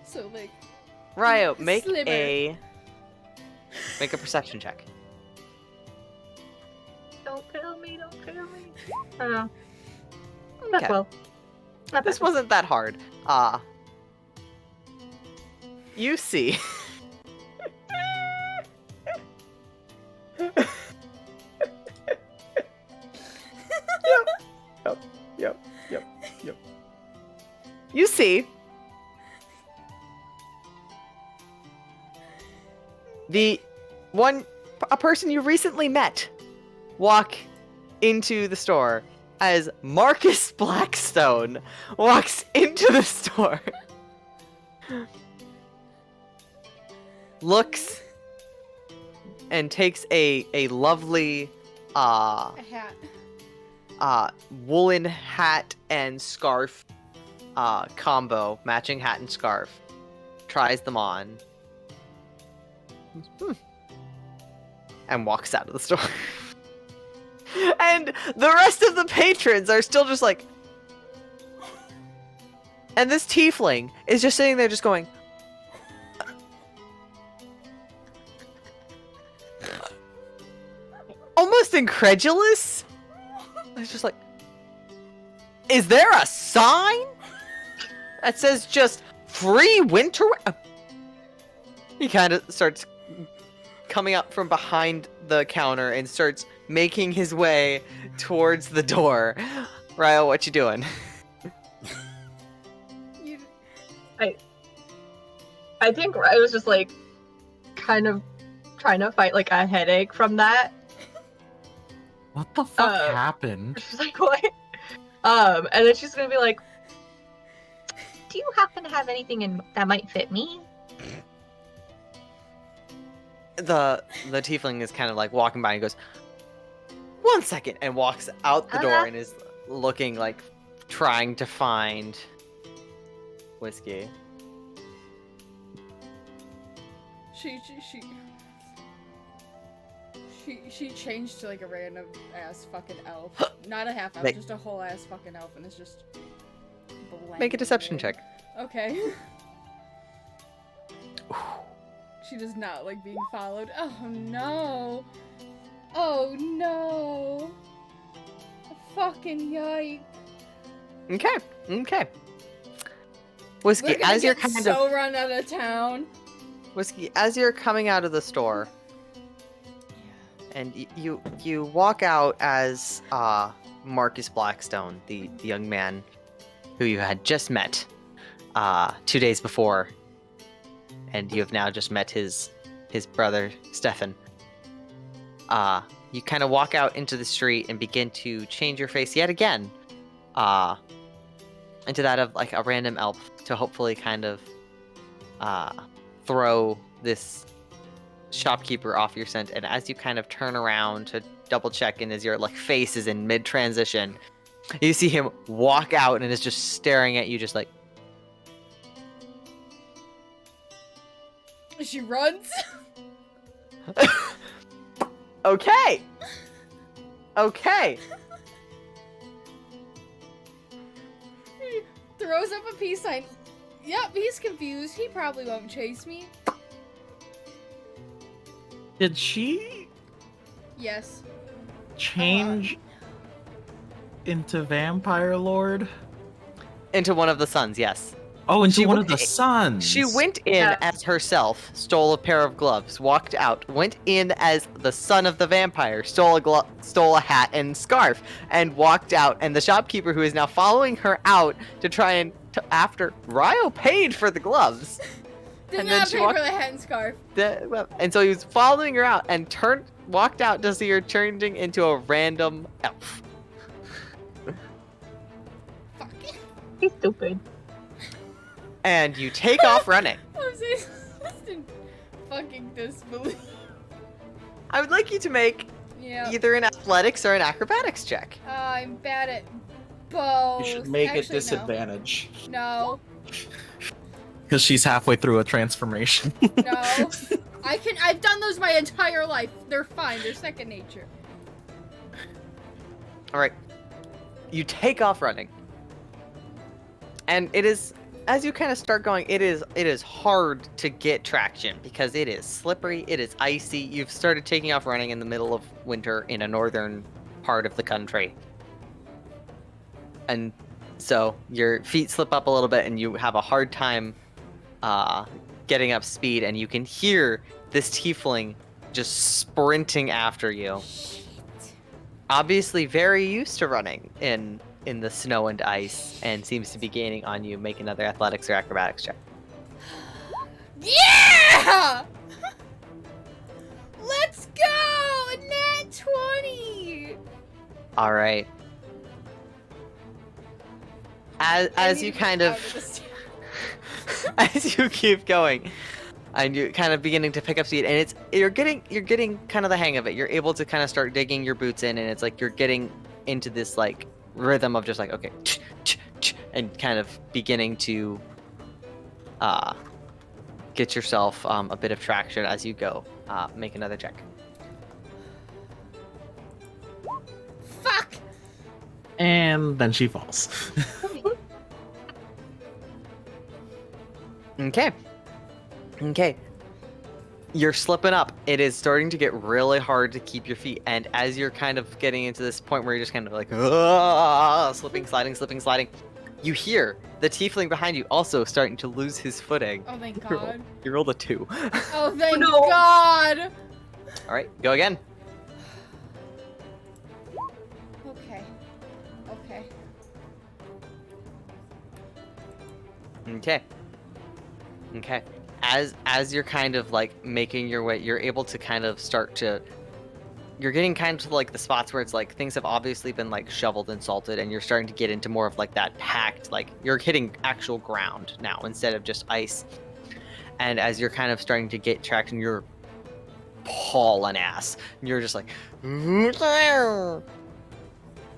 So like Ryo, make Slimmer. a perception check. Don't kill me, don't kill me. I don't know. Okay. Well, not This bad. wasn't that hard. You see. Yep. You see a person you recently met walk into the store as Marcus Blackstone walks into the store. Looks and takes a lovely a hat. woolen hat and scarf combo, matching hat and scarf. Tries them on. And walks out of the store. And the rest of the patrons are still just like... And this tiefling is just sitting there just going... Almost incredulous. It's just like... Is there a sign that says just free winter wear? He kind of starts coming up from behind the counter and starts making his way towards the door. Ryo, what you doing? I think I was just like kind of trying to fight like a headache from that. What the fuck happened? She's like, what? And then she's gonna be like, do you happen to have anything that might fit me? The tiefling is kind of like walking by and goes, 1 second, and walks out the door and is looking like trying to find whiskey. She changed to like a random ass fucking elf. Not a half elf, Make- just a whole ass fucking elf, and it's just Make a deception blended. check. Okay. She does not like being followed. Oh no. Oh no. Fucking yikes. Okay. Whiskey, We're gonna as you're get kind so of run out of town. Whiskey, as you're coming out of the store, and you walk out as Marcus Blackstone, the young man who you had just met 2 days before, and you have now just met his brother Stefan. You kind of walk out into the street and begin to change your face yet again into that of like a random elf to hopefully kind of throw this shopkeeper off your scent. And as you kind of turn around to double check, and as your like face is in mid transition, you see him walk out and is just staring at you, just like. She runs. Okay. Throws up a peace sign. Yep, he's confused. He probably won't chase me. Did she Yes. Change into Vampire Lord? Into one of the sons, yes. Oh, into She one went- of the sons. She went in Yes. as herself, stole a pair of gloves, walked out, went in as the son of the vampire, stole a hat and scarf, and walked out. And the shopkeeper, who is now following her out to try and after Ryo paid for the gloves, Did And then not she pay walked- for the hat and scarf. and so he was following her out and walked out to see her turning into a random elf. Fuck. He's stupid. And you take off running. I'm just in fucking disbelief. I would like you to make Yeah. either an athletics or an acrobatics check. I'm bad at both. You should make Actually, it disadvantage. No. Because she's halfway through a transformation. No. I've done those my entire life. They're fine. They're second nature. All right. You take off running. And it is, as you kind of start going, it is hard to get traction because it is slippery, it is icy. You've started taking off running in the middle of winter in a northern part of the country. And so your feet slip up a little bit and you have a hard time getting up speed, and you can hear this tiefling just sprinting after you. Obviously very used to running in the snow and ice, and seems to be gaining on you. Make another athletics or acrobatics check. Yeah! Let's go! A nat 20! All right. As you kind of as you keep going, and you're kind of beginning to pick up speed, and you're getting kind of the hang of it. You're able to kind of start digging your boots in, and it's like you're getting into this like rhythm of just like, okay, and kind of beginning to get yourself a bit of traction as you go. Make another check. Fuck! And then she falls. Okay. You're slipping up. It is starting to get really hard to keep your feet, and as you're kind of getting into this point where you're just kind of like slipping, sliding, you hear the tiefling behind you also starting to lose his footing. Oh, thank God. You rolled a 2. Oh, thank no. God! All right, go again. Okay. Okay. As you're kind of like making your way, you're able to kind of you're getting kind of to like the spots where it's like things have obviously been like shoveled and salted, and you're starting to get into more of like that packed, like you're hitting actual ground now instead of just ice. And as you're kind of starting to get traction, you're hauling ass. You're just like,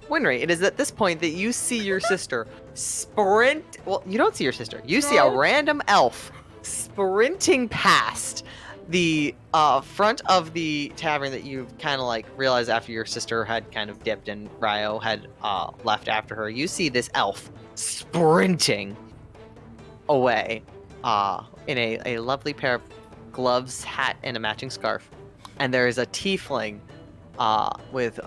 Winry, it is at this point that you see your sister sprint. Well, you don't see your sister. You see a No. random elf sprinting past the front of the tavern that you've kind of like realized after your sister had kind of dipped and Ryo had left after her. You see this elf sprinting away in a lovely pair of gloves, hat, and a matching scarf. And there is a tiefling with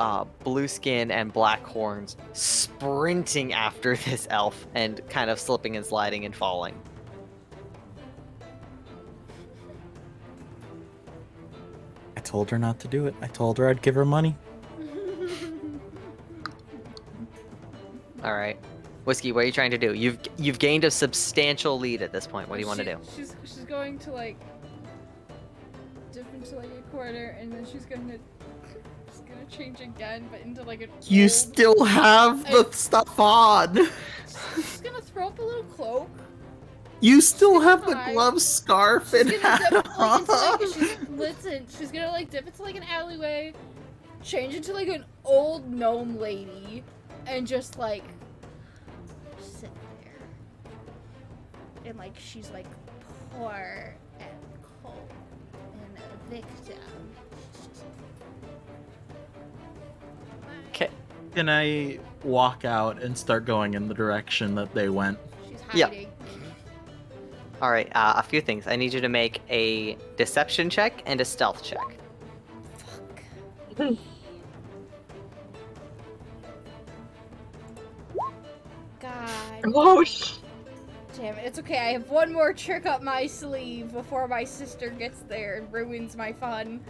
blue skin and black horns sprinting after this elf and kind of slipping and sliding and falling. I told her not to do it. I told her I'd give her money. All right, Whiskey, what are you trying to do? You've gained a substantial lead at this point. What do you want to do? She's going to like dip into like a corner, and then she's gonna change again, but into like an You old- still have the stuff on. She's gonna throw up a little cloak. You still have the Hi. glove, scarf, She's and gonna hat dip like into on. she's gonna like dip into like an alleyway, change into like an old gnome lady, and just like sit there. And like she's like poor and cold and a victim. Okay. Can I walk out and start going in the direction that they went? She's Yeah. hiding. All right, a few things. I need you to make a deception check and a stealth check. Fuck. God Oh, damn it. It's okay. I have one more trick up my sleeve before my sister gets there and ruins my fun.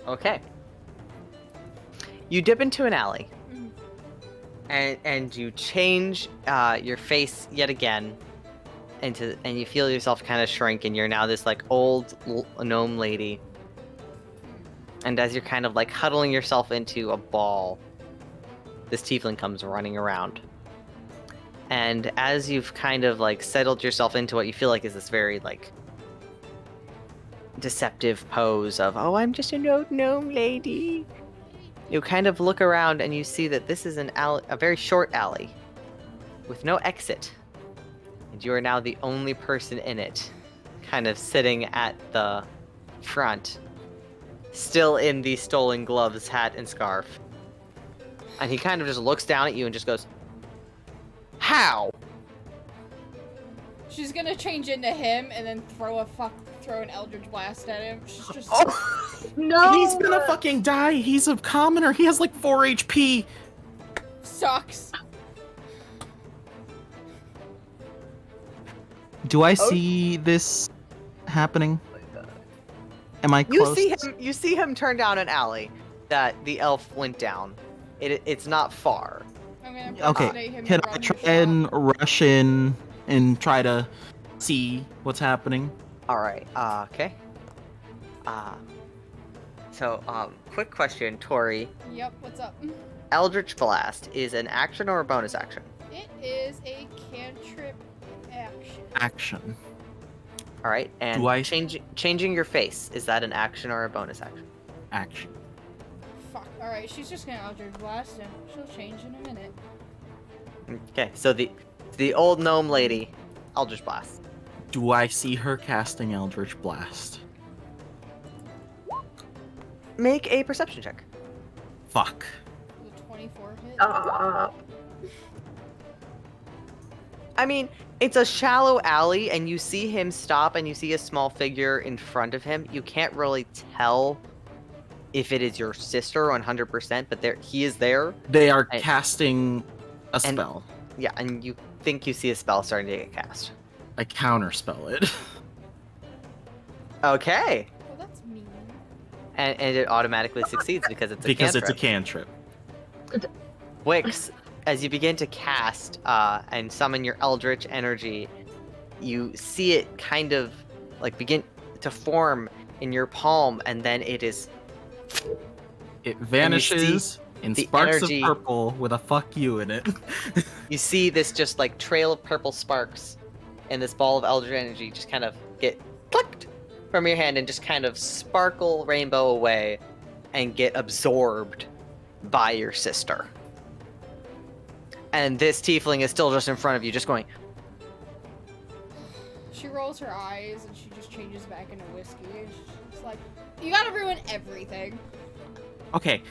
Okay. You dip into an alley. Mhm. And you change your face yet again and you feel yourself kind of shrink, and you're now this like old gnome lady. And as you're kind of like huddling yourself into a ball, this tiefling comes running around. And as you've kind of like settled yourself into what you feel like is this very like deceptive pose of, oh, I'm just an old gnome lady, you kind of look around and you see that this is an alley, a very short alley with no exit. And you are now the only person in it, kind of sitting at the front, still in the stolen gloves, hat, and scarf. And he kind of just looks down at you and just goes, how? She's gonna change into him and then throw an Eldritch Blast at him. She's just no! He's gonna fucking die. He's a commoner. He has like 4 HP. sucks. Do I see this happening? Am I close? You see him turn down an alley that the elf went down. It's not far. I'm gonna Okay, impersonate him can and I run try the shot. and rush in and try to see what's happening? All right. Okay. So, quick question, Tori. Yep, what's up? Eldritch Blast is an action or a bonus action? It is a cantrip action. Action. All right. And Do I- changing your face, is that an action or a bonus action? Action. Fuck. Alright, she's just gonna Eldritch Blast him. She'll change in a minute. Okay. So the old gnome lady, Eldritch Blast. Do I see her casting Eldritch Blast? Make a perception check. Fuck. With a 24 hit. I mean, it's a shallow alley, and you see him stop, and you see a small figure in front of him. You can't really tell if it is your sister 100%, but he is there. They are And- casting a and- spell. Yeah, and you think you see a spell starting to get cast. I counterspell it. Okay. Well, that's mean. And it automatically succeeds because it's a Because it's a cantrip. cantrip. Wix, as you begin to cast and summon your eldritch energy, you see it kind of like begin to form in your palm, and then it is It vanishes in the sparks energy- of purple with a fuck you in it. you see this just like trail of purple sparks, and this ball of eldritch energy just kind of get clicked from your hand and just kind of sparkle rainbow away and get absorbed by your sister. And this tiefling is still just in front of you, just going, She rolls her eyes and she just changes back into whiskey. And she's like, you gotta ruin everything. Okay.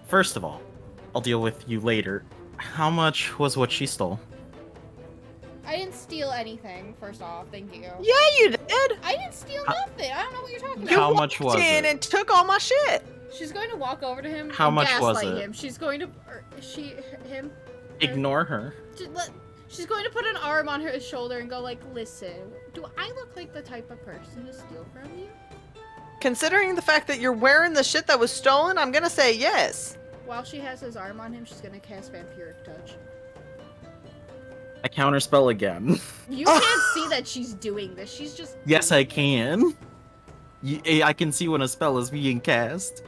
First of all, I'll deal with you later. How much was what she stole? I didn't steal anything, first off. Thank you. yeah, you did! I didn't steal nothing. I don't know what you're talking How about. much was in it? and took all my shit! She's going to walk over to him How and much was gaslight it? him. She's going to... him? Ignore her. She's going to put an arm on his shoulder and go like, listen, do I look like the type of person to steal from you? Considering the fact that you're wearing the shit that was stolen, I'm gonna say yes. While she has his arm on him, she's going to cast Vampiric Touch. I counterspell again. You can't see that she's doing this. She's just... Yes, I can. I can see when a spell is being cast.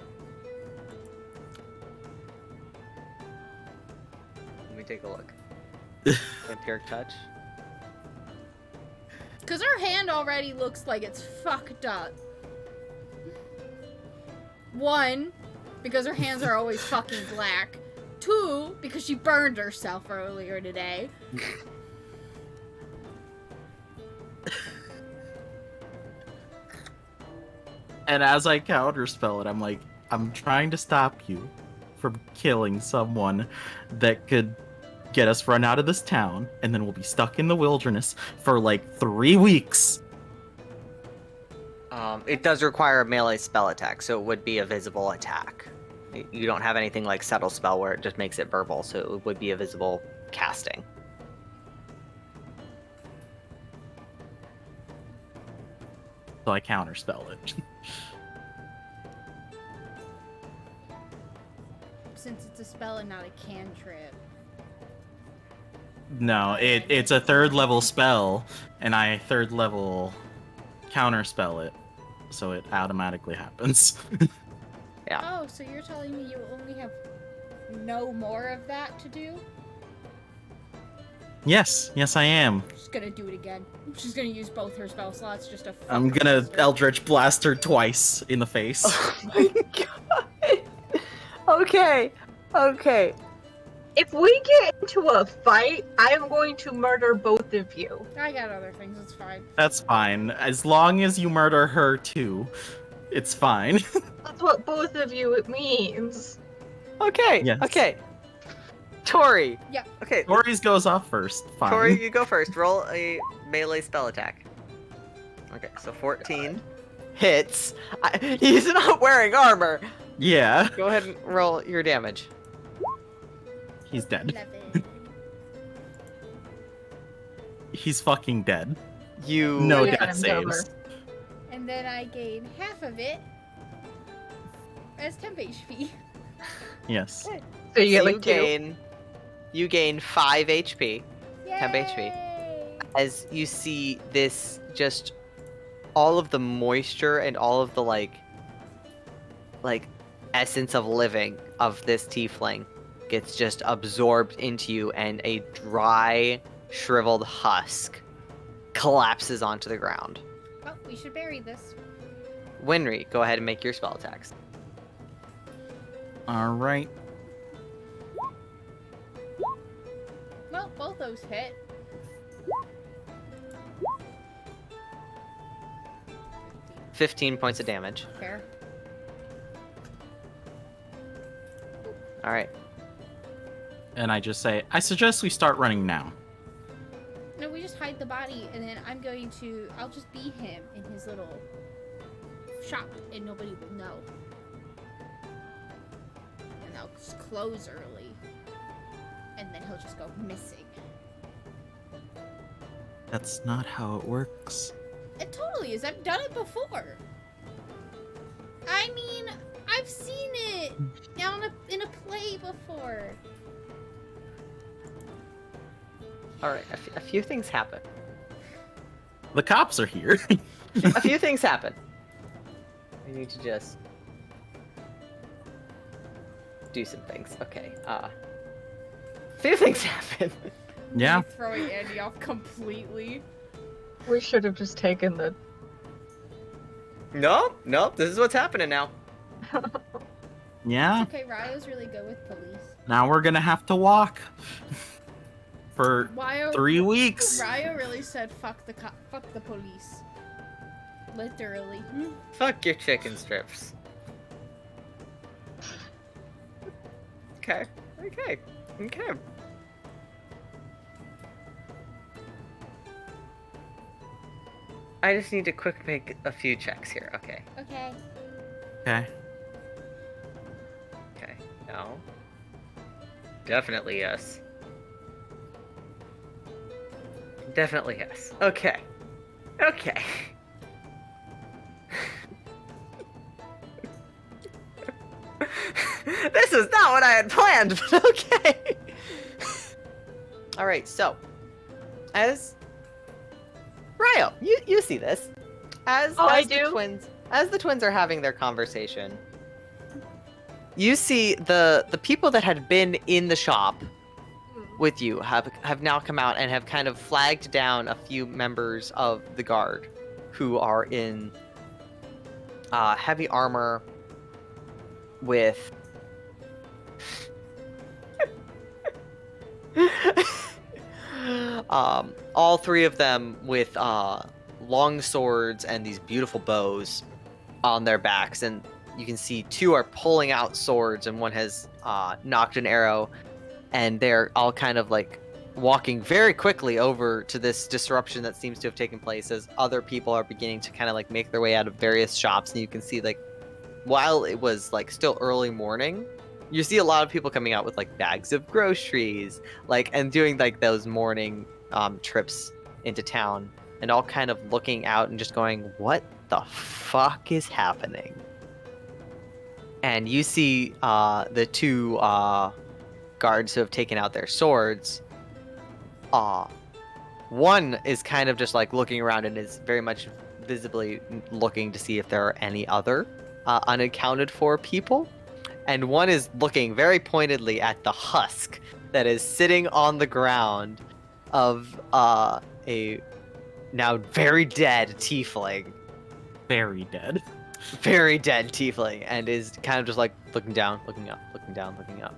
Let me take a look. Vampiric touch. Because her hand already looks like it's fucked up. One, because her hands are always fucking black. Two, because she burned herself earlier today. And as I counterspell it, I'm like, I'm trying to stop you from killing someone that could get us run out of this town, and then we'll be stuck in the wilderness for like 3 weeks. It does require a melee spell attack, so it would be a visible attack. You don't have anything like Settle Spell where it just makes it verbal, so it would be a visible casting. So I counterspell it. Since it's a spell and not a cantrip. No, it's a 3rd level spell, and I 3rd level counterspell it, so it automatically happens. Yeah. Oh, so you're telling me you only have no more of that to do? Yes, I am. She's gonna do it again. She's gonna use both her spell slots just to. I'm gonna Eldritch Blast her twice in the face. Oh my god. Okay. If we get into a fight, I am going to murder both of you. I got other things. It's fine. That's fine. As long as you murder her too, it's fine. That's what both of you means. Okay. Yes. Okay. Tori. Yeah. Okay. Tori's goes off first. Fine. Tori, you go first. Roll a melee spell attack. Okay, so 14 hits. He's not wearing armor. Yeah, Go ahead and roll your damage. he's dead. 11. He's fucking dead. You No Yeah, death I'm saves. And then I gain half of it as temp HP. Yes. So you get so like two. you gain 5 HP Temp HP. Yay! as you see this just all of the moisture and all of the like essence of living of this tiefling gets just absorbed into you, and a dry, shriveled husk collapses onto the ground. Oh, we should bury this. Winry, go ahead and make your spell attacks. All right. Well, both those hit. $15 points of damage. Fair. All right. And I just say, I suggest we start running now. No, we just hide the body, and then I'll just be him in his little shop, and nobody will know. And I'll just close early, and then he'll just go missing. That's not how it works. It totally is. I've done it before. I mean, I've seen it in a play before. All right. A few things happen. The cops are here. A few things happen. We need to just do some things. Okay. A few things happen. Yeah. Me throwing Andy off completely. We should have just taken the. Nope. This is what's happening now. Yeah. Okay, Ryo's really good with police. Now we're gonna have to walk for Ryo, 3 weeks. Ryo really said, "Fuck the police." Literally. Fuck your chicken strips. Okay. I just need to quick make a few checks here. Okay. Okay. Okay. No. Definitely yes. Definitely yes. Okay. This is not what I had planned, but okay. All right, so as Ryo, you see this as I the do? twins are having their conversation. You see the people that had been in the shop with you have now come out and have kind of flagged down a few members of the guard who are in heavy armor with all three of them with long swords and these beautiful bows on their backs, and you can see two are pulling out swords and one has knocked an arrow, and they're all kind of like walking very quickly over to this disruption that seems to have taken place as other people are beginning to kind of like make their way out of various shops, and you can see like while it was like still early morning, you see a lot of people coming out with like bags of groceries, like, and doing like those morning trips into town, and all kind of looking out and just going, what the fuck is happening? And you see the two guards who have taken out their swords. One is kind of just like looking around and is very much visibly looking to see if there are any other unaccounted for people. And one is looking very pointedly at the husk that is sitting on the ground of a now very dead tiefling. Very dead. Very dead tiefling, and is kind of just like looking down, looking up, looking down, looking up.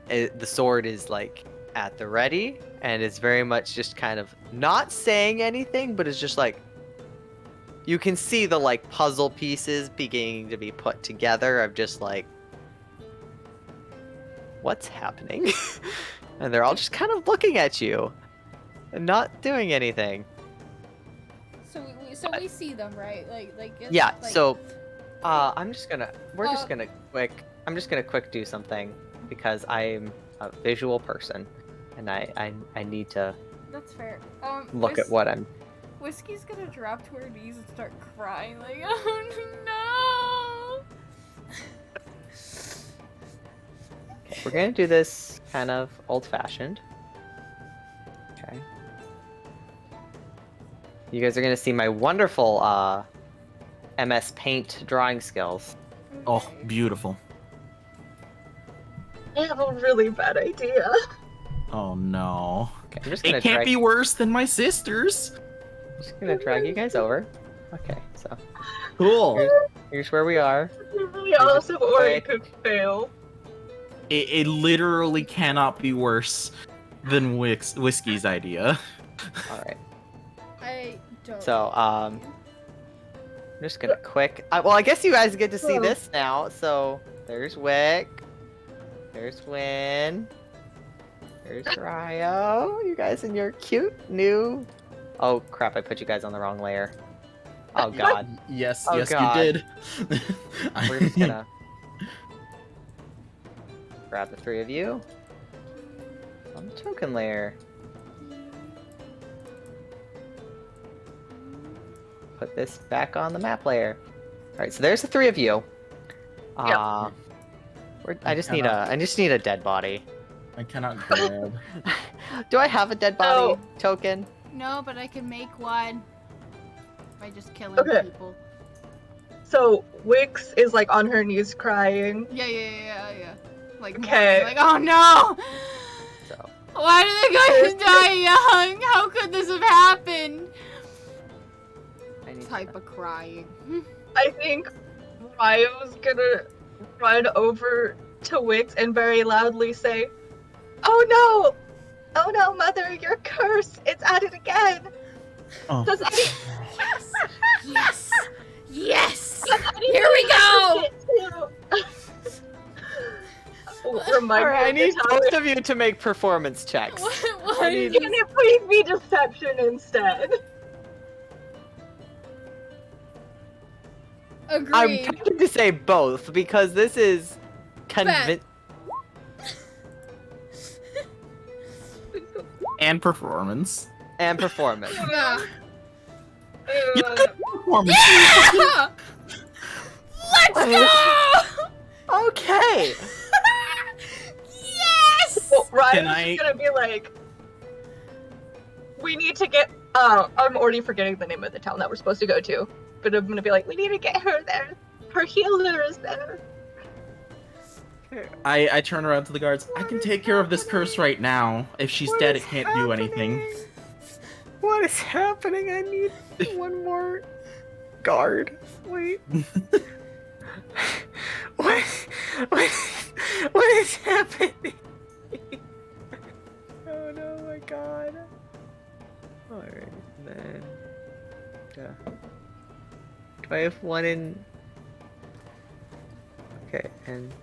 The sword is like at the ready, and is very much just kind of not saying anything, but it's just like you can see the like puzzle pieces beginning to be put together of just like what's happening. And they're all just kind of looking at you and not doing anything. So we see them, right? It's, Yeah, like, so I'm just gonna quick do something because I'm a visual person and I need to That's fair. look at what I'm. Whiskey's gonna drop to her knees and start crying, like, oh no! Okay, we're gonna do this kind of old-fashioned. Okay. You guys are gonna see my wonderful MS Paint drawing skills. Oh, beautiful. I have a really bad idea. Oh no. Okay, I'm just gonna It can't drag, be worse than my sister's. just gonna drag you guys over. Okay, so Cool. here's where we are. Really awesome, or it could fail. It literally cannot be worse than Whiskey's idea. All right. I don't. So I'm just gonna quick. Well, I guess you guys get to see this now. So there's Wick. There's Win. There's Ryo. You guys in your cute new. Oh crap! I put you guys on the wrong layer. Oh god. Yes, Oh, yes, God. you did. We're just gonna grab the three of you on the token layer. Put this back on the map layer. All right, so there's the three of you. I just need a dead body. I cannot grab. Do I have a dead body token? No, but I can make one by just killing Okay. people. So Wix is like on her knees crying. Yeah. Like, Okay. like, oh no! So Why did the guys die young? How could this have happened? I need Type of crying. I think Ryo's gonna run over to Wix and very loudly say, "Oh no! Oh no, mother, you're cursed! It's at it again! Oh. Does any- Yes! Yes! does anyone Here we go! get to- Remind Alright, I me need of the time- both of you to make performance checks. What? I need- Can it please be deception instead? Agreed. I'm tempted to say both because this is Bet. And performance. and performance. Yeah. Performance. Yeah! Let's go! Okay. Yes! Well, Can Ryan's I- just gonna be like, we need to get. I'm already forgetting the name of the town that we're supposed to go to, but I'm gonna be like, we need to get her there. Her healer is there. I turn around to the guards. I can take care of this curse right now. If she's What dead, is it can't do anything. happening? What is happening? I need one more guard. Wait. what? What is happening? Oh no, my god. Alright, then. Do I have one in. Okay, and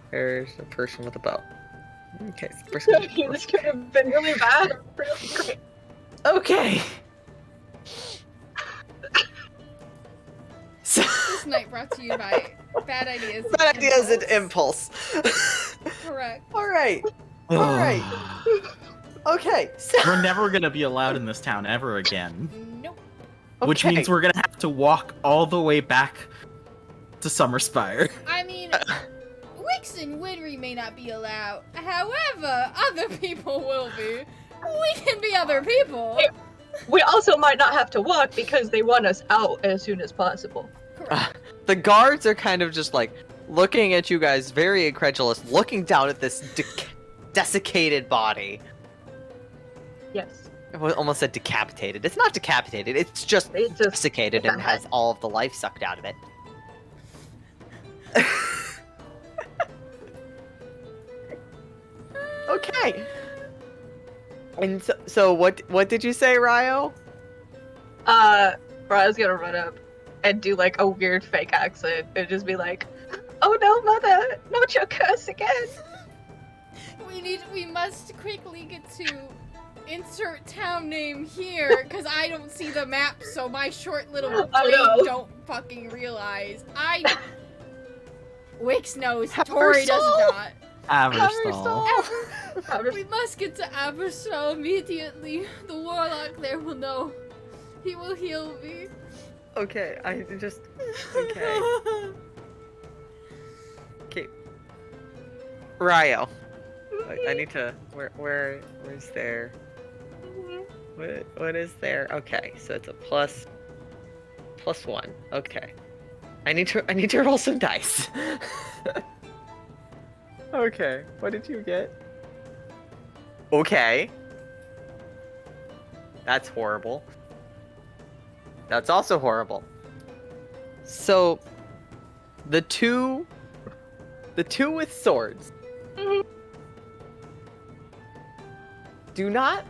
there's a person with a bow. Okay, so first one- This could have been really bad. Really great. Okay. So, This night brought to you by Bad Ideas. and bad ideas and Impulse. impulse. Correct. All right. All right. Okay. So, We're never gonna be allowed in this town ever again. Nope. Which okay. means we're gonna have to walk all the way back to Summerspire. I mean, Wix and Winry may not be allowed. However, other people will be. We can be other people. We also might not have to walk because they want us out as soon as possible. Correct. The guards are kind of just like looking at you guys, very incredulous, looking down at this desiccated body. Yes. I almost said decapitated. It's not decapitated. It's just It's just desiccated and has all of the life sucked out of it. Okay. And so what did you say, Ryo? Raya's gonna run up and do like a weird fake accent and just be like, "Oh no, mother, not your curse again." We must quickly get to insert town name here, because I don't see the map, so my short little I brain know. don't fucking realize. Wix knows, Haversall? Tori does not. Averstal. We must get to Aberstall immediately. The warlock there will know. He will heal me. Okay, I just okay. Okay. Ryo. I need to where's there? What is there? Okay, so it's a plus 1. Okay. I need to roll some dice. Okay. What did you get? Okay. That's horrible. That's also horrible. So the two with swords do not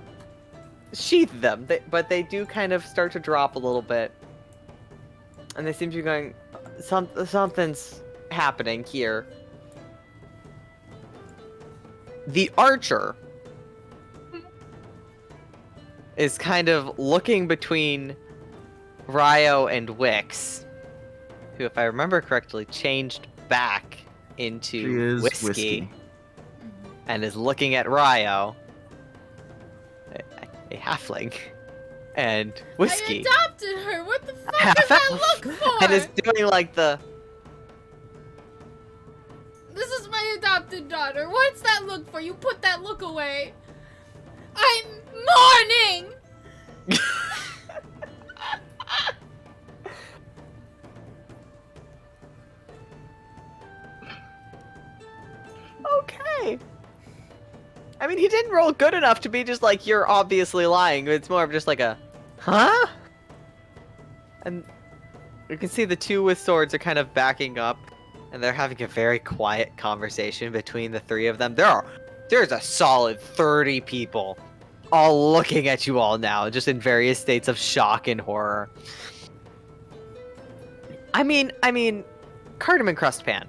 sheath them, but they do kind of start to drop a little bit. And they seem to be going, something's happening here. The archer is kind of looking between Ryo and Wix, who, if I remember correctly, changed back She into is whiskey, and is looking at Ryo, a halfling, and whiskey. I adopted her. What the fuck Half does that elf, look for? and is doing like the. This is my adopted daughter. What's that look for? You put that look away. I'm mourning. Okay. I mean, he didn't roll good enough to be just like, you're obviously lying. It's more of just like a, huh? And you can see the two with swords are kind of backing up, and they're having a very quiet conversation between the three of them. There's a solid 30 people all looking at you all now, just in various states of shock and horror. I mean, Cardamom Crust Pan.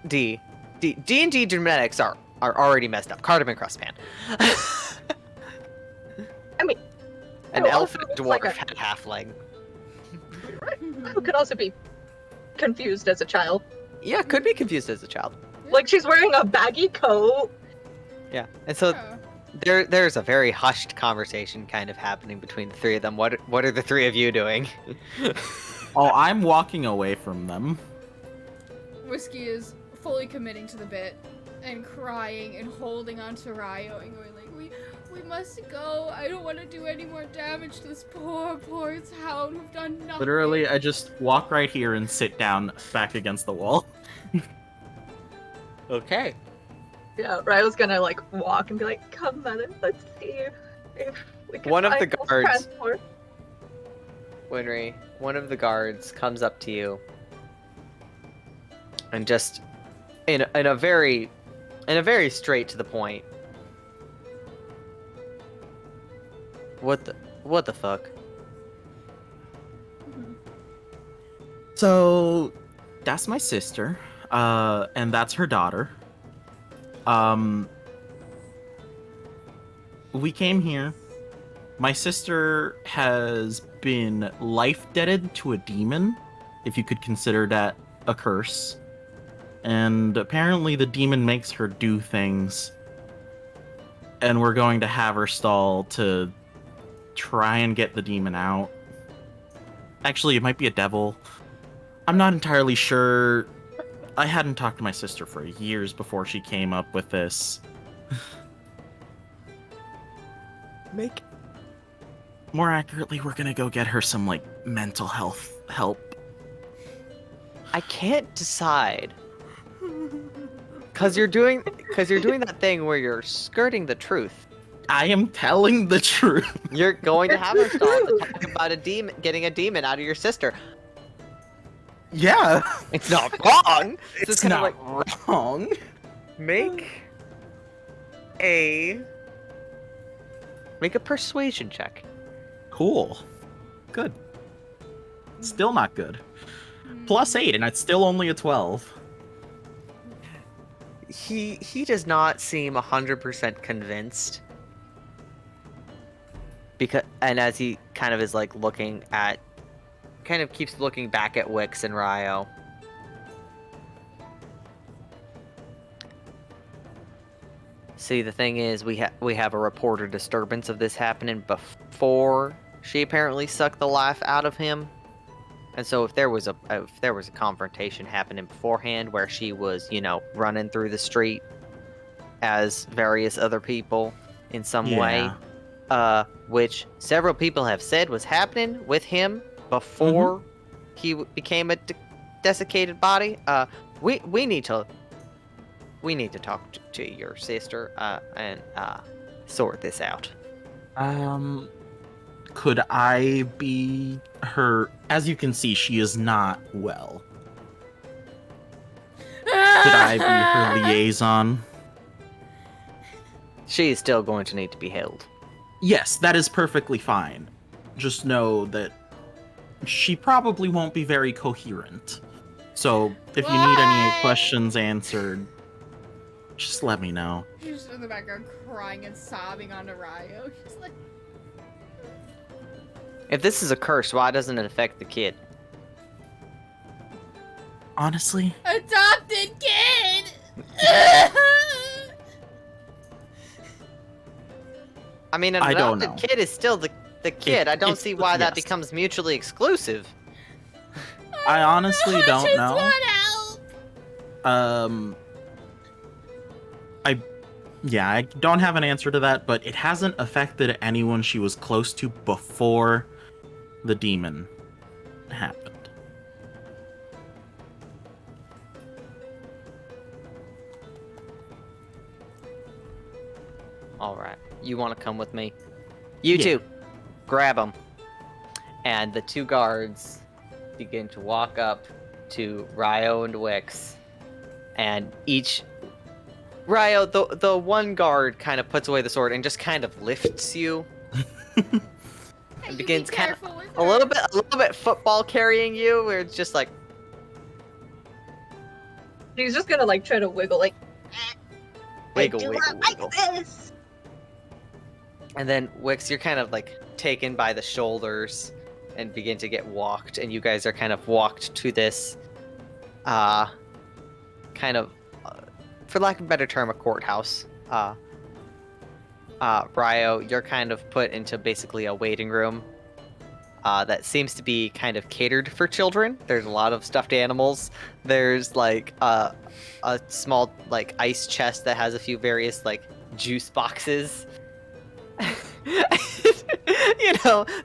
D&D genetics are already messed up. Cardamom Crust Pan. I mean, an no, elf also and it's dwarf like a- had halfling. Who could also be confused as a child. Yeah, could be confused as a child. Like she's wearing a baggy coat. Yeah, and so Yeah. there's a very hushed conversation kind of happening between the three of them. What are the three of you doing? Oh, I'm walking away from them. Whiskey is fully committing to the bit and crying and holding on to Ryo and going like, we must go. I don't want to do any more damage to this poor town who've done nothing. Literally, I just walk right here and sit down back against the wall. Okay. Yeah, Ryo's gonna like walk and be like, "Come, mother, let's see if we can One of find the those guards- transports." Winry, one of the guards comes up to you and just in a very straight to the point. What the fuck? So, that's my sister, and that's her daughter. we came here. My sister has been life-debted to a demon, if you could consider that a curse. And apparently the demon makes her do things. And we're going to have her stall to try and get the demon out. Actually, it might be a devil. I'm not entirely sure. I hadn't talked to my sister for years before she came up with this. More accurately, we're gonna go get her some, like, mental health help. I can't decide. Cause you're doing that thing where you're skirting the truth. I am telling the truth. You're going to have her stall to talk about getting a demon out of your sister. Yeah. It's not wrong. It's not wrong. Make a persuasion check. Cool. Good. Still not good. +8, and it's still only a 12. He does not seem 100% convinced. And as he kind of is like keeps looking back at Wix and Ryo. See, the thing is, we have a reported disturbance of this happening before she apparently sucked the life out of him. And so if there was a confrontation happening beforehand where she was, running through the street as various other people in some way, which several people have said was happening with him before he became a desiccated body, we need to talk to your sister and sort this out. Could I be her? As you can see, she is not well. Could I be her liaison? She is still going to need to be held. Yes, that is perfectly fine. Just know that she probably won't be very coherent. So if you need any questions answered, just let me know. She's in the background crying and sobbing onto Ryo. She's like, if this is a curse, why doesn't it affect the kid? Honestly? adopted kid! I mean, an I don't adopted know. kid is still the kid. I don't It's see why that yes. becomes mutually exclusive. I honestly don't just know. want help. I don't have an answer to that, but it hasn't affected anyone she was close to before the demon happened. Alright, you want to come with me? You Yeah. two, grab them. And the two guards begin to walk up to Ryo and Wix. And each... Ryo, the one guard kind of puts away the sword and just kind of lifts you. Hey, you begins be kind of careful with a little bit football carrying you, where it's just like... He's just gonna like try to wiggle, like Wiggle, do wiggle, it like wiggle. this. And then, Wix, you're kind of like taken by the shoulders and begin to get walked, and you guys are kind of walked to this, kind of, for lack of a better term, a courthouse. Ryo, you're kind of put into basically a waiting room that seems to be kind of catered for children. There's a lot of stuffed animals. There's like a small like ice chest that has a few various like juice boxes.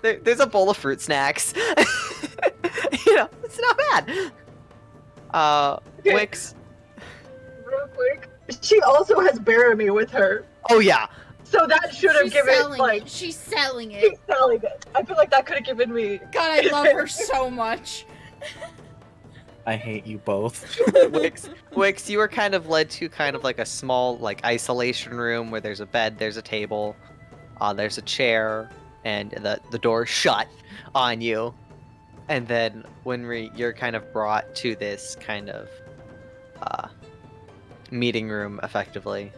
There's a bowl of fruit snacks. It's not bad. Okay. Wix. Real quick, she also has Baramy with her, Oh yeah. so that should have She's given selling like it. She's selling she's it. selling it. I feel like that could have given me. God, I love her so much. I hate you both. Wix, you were kind of led to kind of like a small like isolation room where there's a bed, there's a table, there's a chair, and the door is shut on you. And then you're kind of brought to this kind of meeting room, effectively.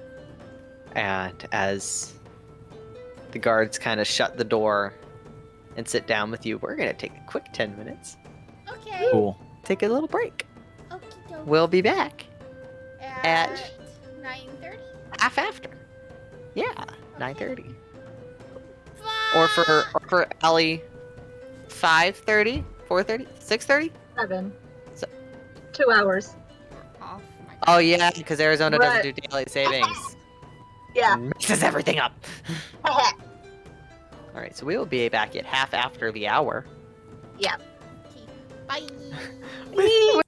And as The guards kind of shut the door and sit down with you. We're gonna take a quick 10 minutes. Okay. Cool. Take a little break. Okie dokie. We'll be back At 9:30. half after. Yeah, 9:30. Fuck! Or for Ellie, 5:30, 4:30, 6:30. 7. So- 2 hours. Off my Oh yeah, because Arizona doesn't Right. do daylight savings. Yeah. Mixes everything up. All right, so we will be back at half after the hour. Yeah. Bye. Whee!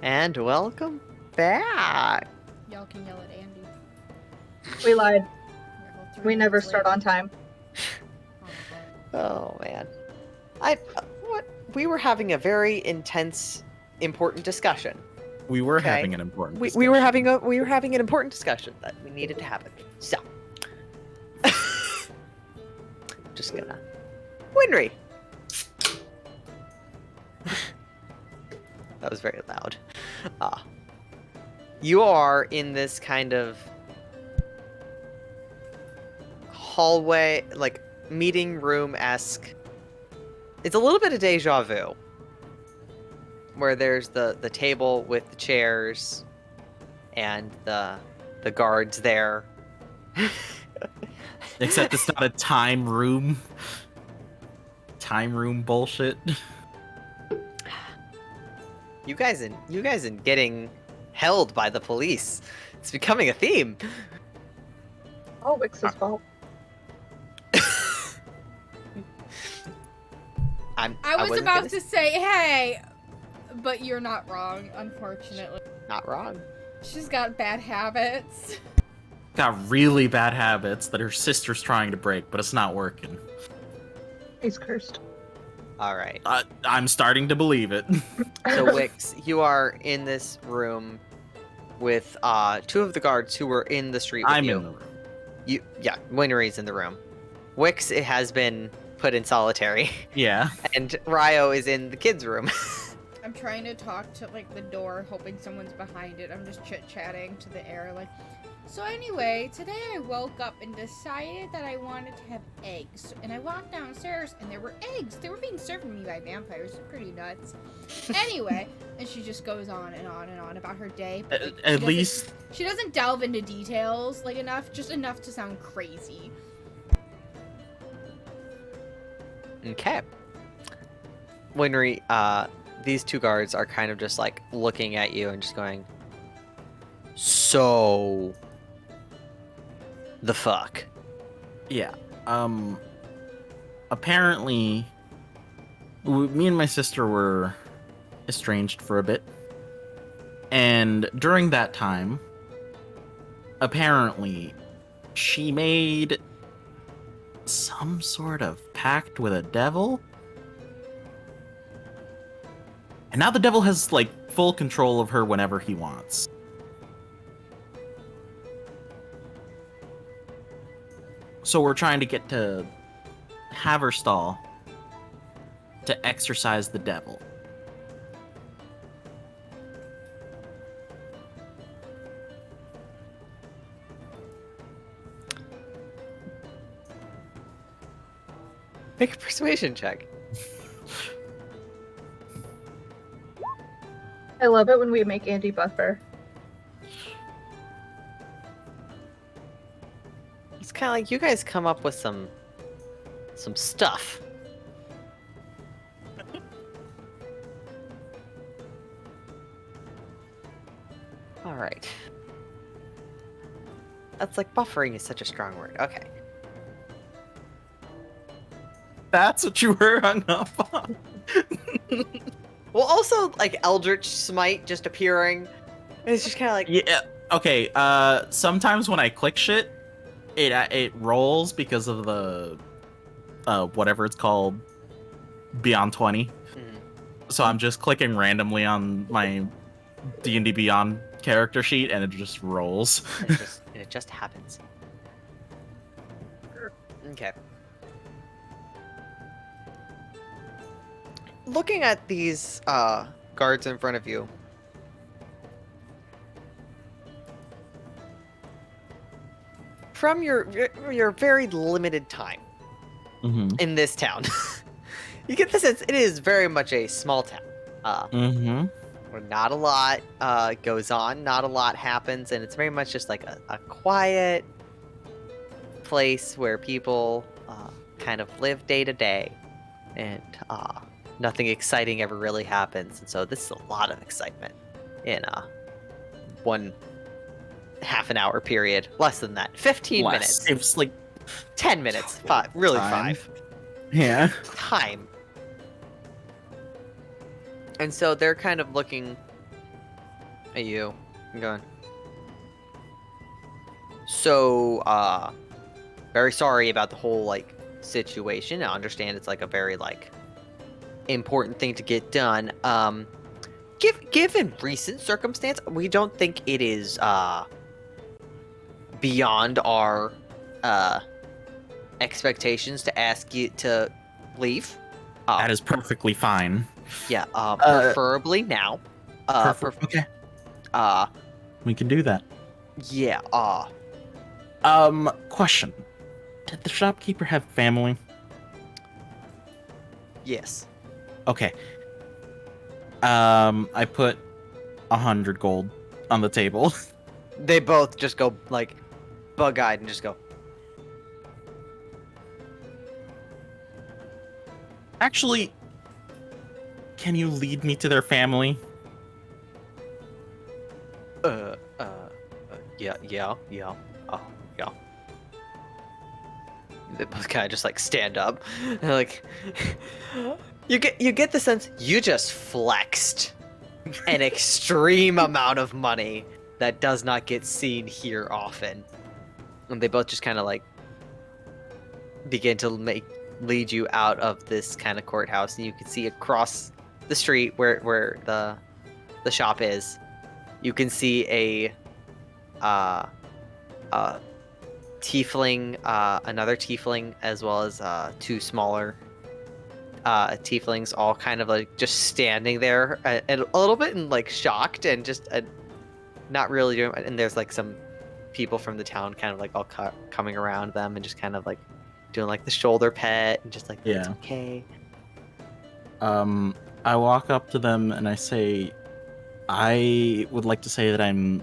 And welcome back. Y'all can yell at Andy. We lied. We're all 3 We never minutes start late. on time. Oh man, what? We were having a very intense, important discussion. We were Okay. having an important We discussion. were having an important discussion that we needed to happen. So, just gonna, Winry. That was very loud. You are in this kind of hallway, like meeting room-esque. It's a little bit of deja vu, where there's the table with the chairs and the guards there. Except it's not a time room. Time room bullshit. You guys in getting held by the police. It's becoming a theme. Oh, Wix's fault. I was wasn't about gonna to say, hey, but you're not wrong, unfortunately. Not wrong. She's got bad habits. Got really bad habits that her sister's trying to break, but it's not working. He's cursed. All right. I'm starting to believe it. So Wix, you are in this room with two of the guards who were in the street with I'm you. in the room. Winry's in the room. Wix, it has been put in solitary, Yeah. and Ryo is in the kids' room. I'm trying to talk to, like, the door, hoping someone's behind it. I'm just chit-chatting to the air, like, so anyway, today I woke up and decided that I wanted to have eggs. And I walked downstairs, and there were eggs. They were being served to me by vampires. It's pretty nuts. Anyway, and she just goes on and on and on about her day. But, like, At least she doesn't delve into details, like, just enough to sound crazy. Okay. Winry, these two guards are kind of just like looking at you and just going, so the fuck. Yeah. Apparently, me and my sister were estranged for a bit. And during that time, apparently, she made some sort of pact with a devil. And now the devil has, like, full control of her whenever he wants. So we're trying to get to Haverstall to exorcise the devil. Make a persuasion check. I love it when we make Andy buffer. It's kind of like you guys come up with some stuff. All right. That's like buffering is such a strong word. Okay. That's what you were hung up on. Well, also like Eldritch Smite just appearing. It's just kind of like Yeah. Okay. Sometimes when I click shit, it rolls because of the whatever it's called, Beyond 20. Mhm. So I'm just clicking randomly on my D&D Beyond character sheet, and it just rolls. and it just happens. Okay. Looking at these guards in front of you, from your very limited time Mm-hmm. in this town, you get the sense it is very much a small town. Mm-hmm. Where not a lot goes on, not a lot happens, and it's very much just like a quiet place where people kind of live day to day, and nothing exciting ever really happens. And so this is a lot of excitement in one half an hour period, less than that, 15 minutes, It was like 10 minutes, five, really Time. 5 yeah. time. And so they're kind of looking Hey, you. I'm going. So, very sorry about the whole, like, situation. I understand it's, like, a very, like, important thing to get done. Given recent circumstance, we don't think it is, beyond our, expectations to ask you to leave. That is perfectly fine. Yeah, preferably now. Perfect. Okay, Uh, we can do that. yeah, Question. Did the shopkeeper have family? yes. Okay. I put 100 gold on the table. They both just go, like, bug-eyed and just go, Actually, can you lead me to their family? yeah, yeah, oh, yeah. They both kind of just, like, stand up. They're like, you get the sense you just flexed an extreme amount of money that does not get seen here often. And they both just kind of, like, begin to lead you out of this kind of courthouse, and you can see across the street where the shop is. You can see a tiefling, another tiefling, as well as two smaller tieflings, all kind of like just standing there, and a little bit in like shocked and just not really doing. And there's like some people from the town kind of like all coming around them and just kind of like doing like the shoulder pet and just like, it's Yeah. okay. I walk up to them and I say, I would like to say that I'm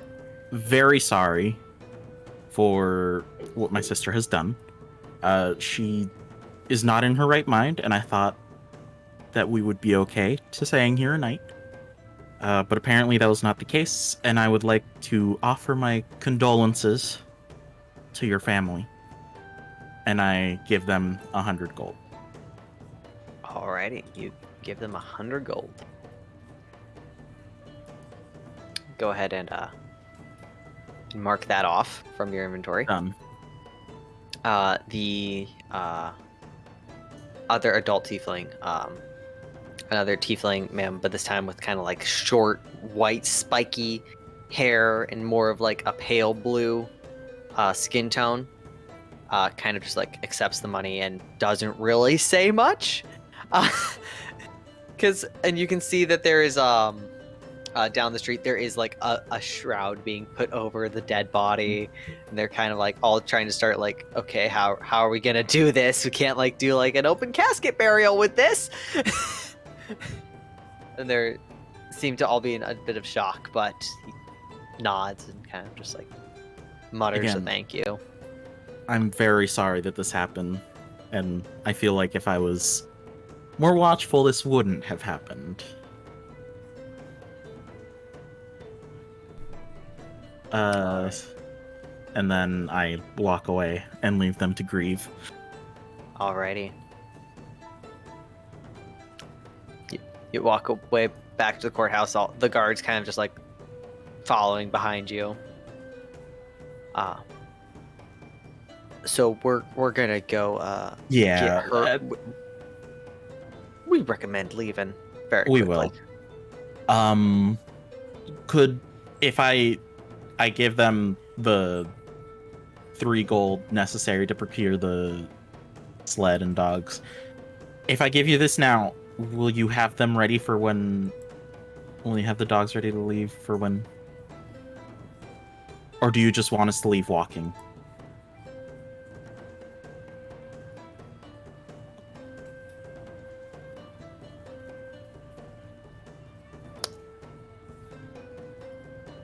very sorry for what my sister has done. She is not in her right mind, and I thought that we would be okay to staying here a night. But apparently that was not the case, and I would like to offer my condolences to your family. And I give them 100 gold. Alrighty, you give them 100 gold. Go ahead and mark that off from your inventory. Done. The other adult tiefling, another tiefling man, but this time with kind of like short, white, spiky hair and more of like a pale blue skin tone, kind of just like accepts the money and doesn't really say much. And you can see that there is down the street there is like a shroud being put over the dead body, and they're kind of like all trying to start like, okay, how are we gonna do this? We can't like do like an open casket burial with this. And they seem to all be in a bit of shock, but he nods and kind of just like mutters a Again, thank you. I'm very sorry that this happened, and I feel like if I was more watchful, this wouldn't have happened. And then I walk away and leave them to grieve. Alrighty. You walk away back to the courthouse. All the guards kind of just like following behind you. So we're gonna go. Yeah, Get her. We recommend leaving very we quickly. will. Could if I give them the 3 gold necessary to procure the sled and dogs. If I give you this now, will you have them ready for when? Will you have the dogs ready to leave for when? Or do you just want us to leave walking?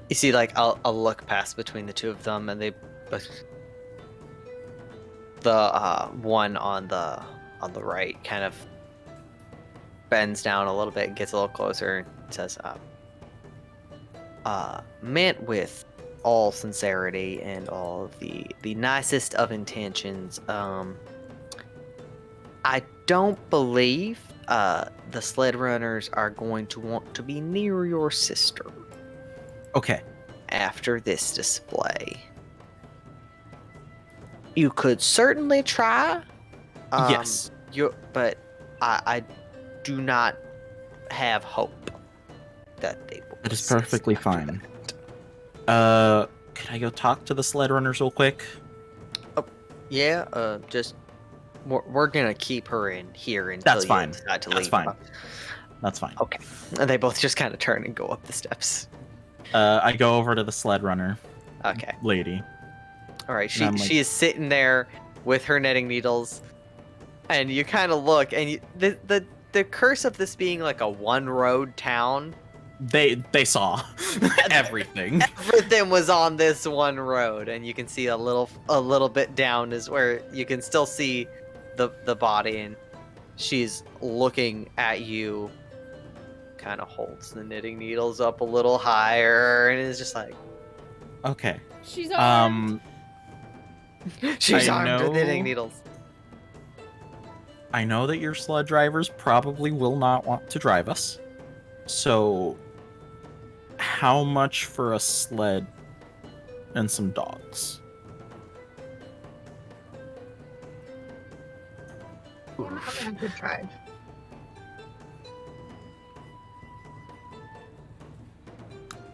You see, like, I'll look past between the two of them, and they, the one on the right kind of bends down a little bit and gets a little closer and says, meant with all sincerity and all of the nicest of intentions, I don't believe the sled runners are going to want to be near your sister. Okay. after this display. You could certainly try. Yes. But I do not have hope that they will. That is persist perfectly after fine. that. Can I go talk to the sled runners real quick? Yeah. Just we're gonna keep her in here until That's you fine. decide to That's leave. fine. That's fine. Okay. And they both just kind of turn and go up the steps. I go over to the sled runner Okay. lady. All right. And I'm like- She is sitting there with her knitting needles, and you kind of look, and the curse of this being like a one road town. They saw everything. Everything was on this one road, and you can see a little bit down is where you can still see the body, and she's looking at you. Kind of holds the knitting needles up a little higher, and is just like, Okay. She's armed. she's I armed with knitting know- needles. I know that your sled drivers probably will not want to drive us. So, how much for a sled and some dogs? I'm having a good drive.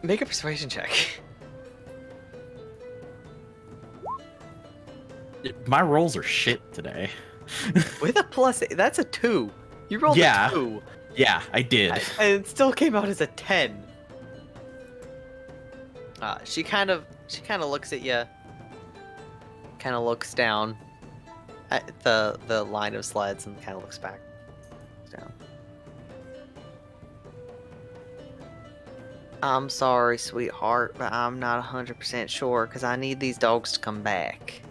Make a persuasion check. My rolls are shit today. With a plus, that's a 2. You rolled Yeah. a 2. Yeah, I did. And it still came out as a 10. She kind of looks at you. Kind of looks down at the line of sleds and kind of looks back. Down. I'm sorry, sweetheart, but I'm not 100% sure because I need these dogs to come back.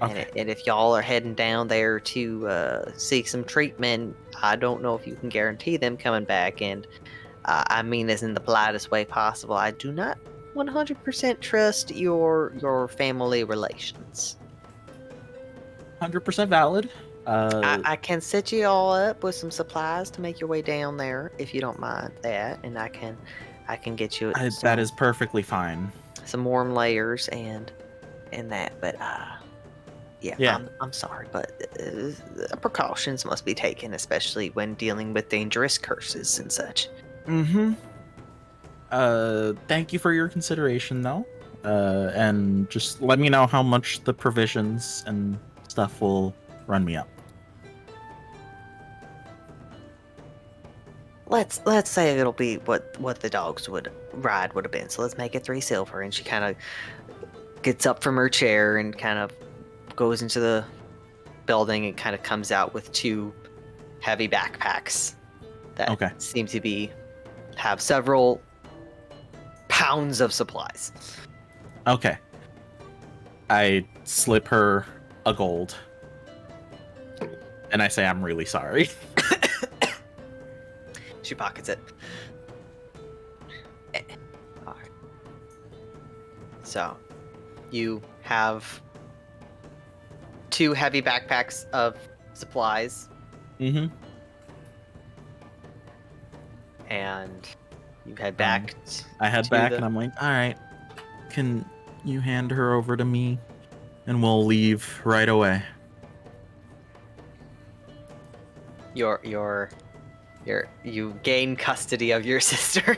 Okay. And if y'all are heading down there to seek some treatment, I don't know if you can guarantee them coming back. And I mean this in the politest way possible. I do not 100% trust your family relations. 100% valid. I can set you all up with some supplies to make your way down there if you don't mind that, and I can get you That is perfectly fine. some warm layers and that. But Yeah. I'm sorry, but precautions must be taken, especially when dealing with dangerous curses and such. Mm-hmm. Thank you for your consideration, though. And just let me know how much the provisions and stuff will run me up. Let's say it'll be what the dogs would have been. So let's make it 3 silver. And she kind of gets up from her chair and kind of goes into the building and kind of comes out with 2 heavy backpacks that seem to have several pounds of supplies. Okay. I slip her a gold. And I say I'm really sorry. She pockets it. Alright. So, you have 2 heavy backpacks of supplies, Mm-hmm. and you head back. I head to back the- and I'm like, all right, can you hand her over to me? And we'll leave right away. You gain custody of your sister.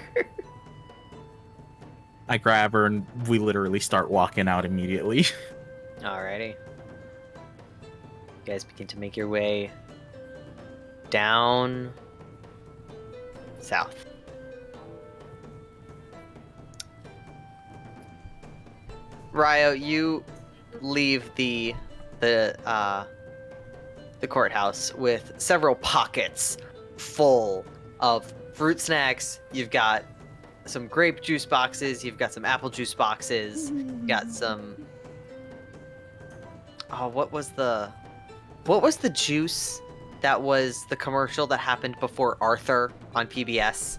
I grab her and we literally start walking out immediately. Alrighty. You guys begin to make your way down south. Ryo, you leave the courthouse with several pockets full of fruit snacks. You've got some grape juice boxes, you've got some apple juice boxes, you got some what was the juice that was the commercial that happened before Arthur on PBS?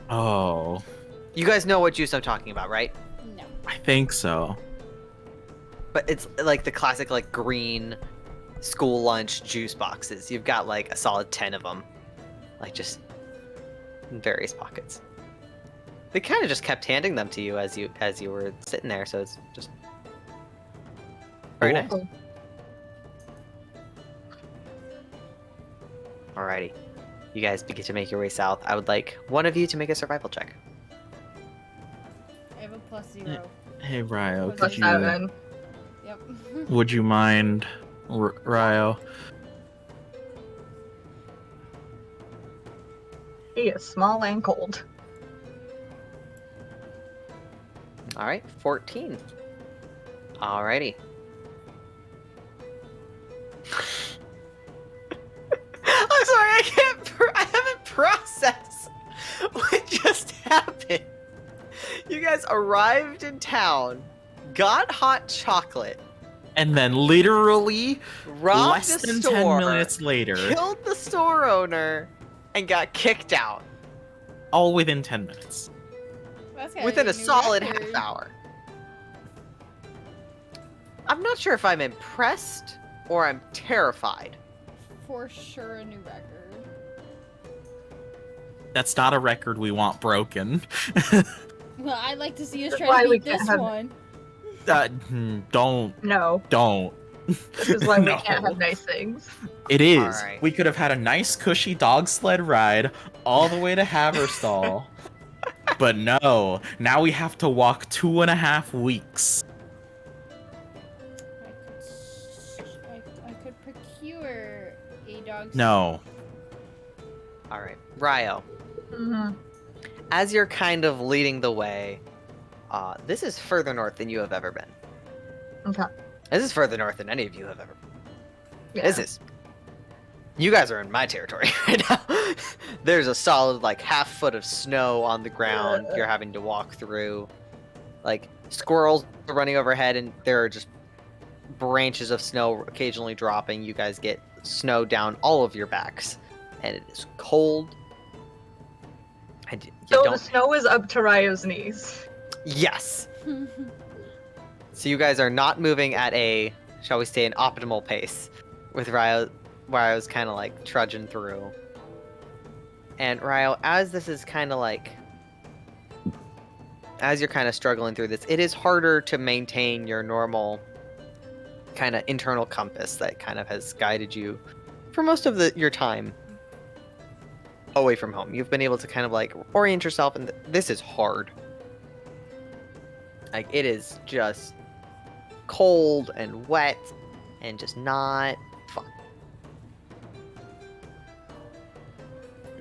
Oh, You guys know what juice I'm talking about, right? No. I think so. But it's like the classic like green school lunch juice boxes. You've got like a solid 10 of them. Like just in various pockets. They kind of just kept handing them to you as you were sitting there, so it's just very Cool. nice. Cool. Alrighty, you guys begin to make your way south. I would like one of you to make a survival check. I have a +0. Hey, Ryo, Plus could you? 7. Yep. Would you mind, Ryo? He is small and cold. All right, 14. Alrighty. I'm sorry, I haven't processed what just happened. You guys arrived in town, got hot chocolate, And then literally robbed less the than store, 10 minutes later, killed the store owner, and got kicked out all within 10 minutes. That's gotta within be a new solid record. half hour. I'm not sure if I'm impressed or I'm terrified. For sure a new record. That's not a record we want broken. Well, I'd like to see us That's try why to we beat can't this have- one. Don't. No, this is why we No. can't have nice things. It is. Alright. We could have had a nice, cushy dog sled ride all the way to Haverstall. But no, now we have to walk 2.5 weeks. I could procure a dog. No. All right, Ryo. Mm-hmm. As you're kind of leading the way, this is further north than you have ever been. Okay. This is further north than any of you have ever been. Yeah. This is. You guys are in my territory right now. There's a solid, like, half foot of snow on the ground you're having to walk through. Like, squirrels are running overhead, and there are just branches of snow occasionally dropping. You guys get snow down all of your backs. And it is cold. And you So don't. the snow is up to Ryo's knees. Yes. So you guys are not moving at a, shall we say, an optimal pace, with Ryo's kind of like trudging through. And Ryo, as this is kind of like, as you're kind of struggling through this, it is harder to maintain your normal kind of internal compass that kind of has guided you for most of your time away from home. You've been able to kind of like orient yourself, and this is hard. Like, it is just cold and wet and just not fun.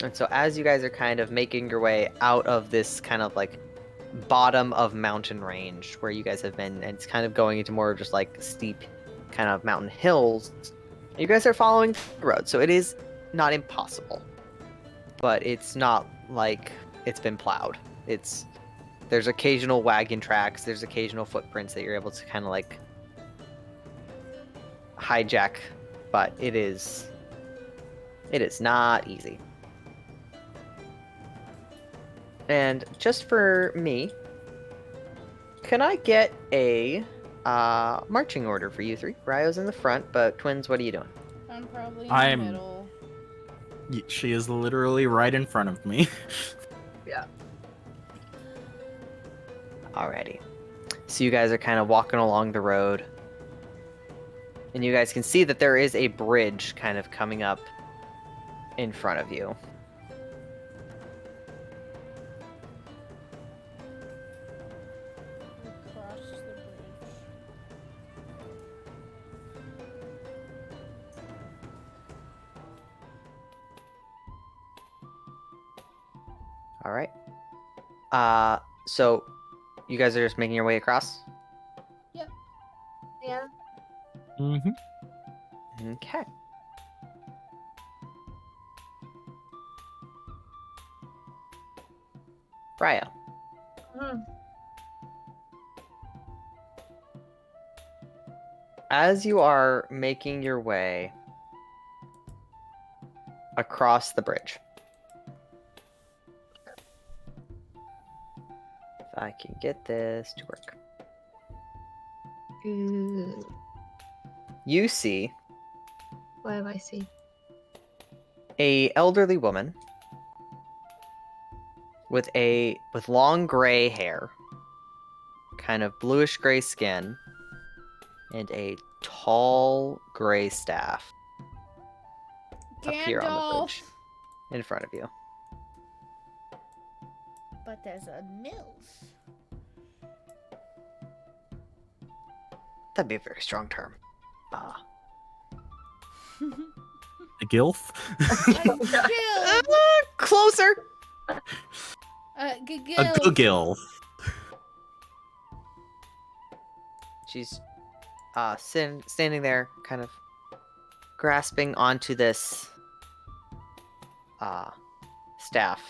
And so as you guys are kind of making your way out of this kind of like bottom of mountain range where you guys have been, and it's kind of going into more of just like steep kind of mountain hills, you guys are following the road. So it is not impossible, but it's not like it's been plowed. There's occasional wagon tracks, there's occasional footprints that you're able to kind of like hijack, but it is not easy. And just for me, can I get a marching order for you three? Ryo's in the front, but twins, what are you doing? I'm probably in I'm- the middle. She is literally right in front of me. Yeah. Alrighty. So you guys are kind of walking along the road. And you guys can see that there is a bridge kind of coming up in front of you. Across the bridge. Alright. So you guys are just making your way across? Yeah. Mm-hmm. Okay. Ryo. Mm. As you are making your way across the bridge, if I can get this to work, you see What have I seen? a elderly woman with long gray hair, kind of bluish gray skin, and a tall gray staff up here on the Gandalf. bridge in front of you. But there's a MILF. That'd be a very strong term. A gilf? A Closer. A gilf. gilf. She's standing there, kind of grasping onto this staff.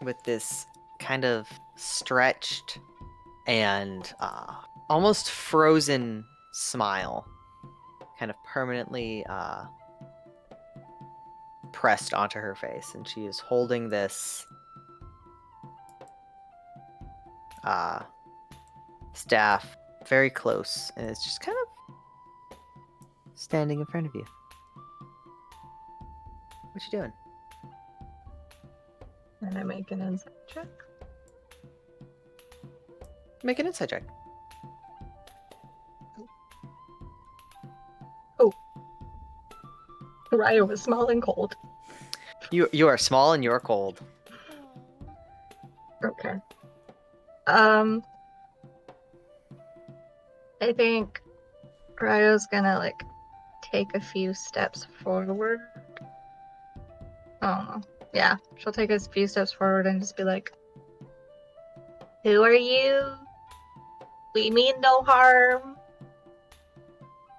With this kind of stretched and almost frozen smile, kind of permanently pressed onto her face, and she is holding this staff very close, and it's just kind of standing in front of you. What you doing? And I make an insight check. Make an insight check. Raya was small and cold. You are small and you're cold. Okay. I think Raya's gonna like take a few steps forward. Oh, yeah. She'll take a few steps forward and just be like, "Who are you? We mean no harm."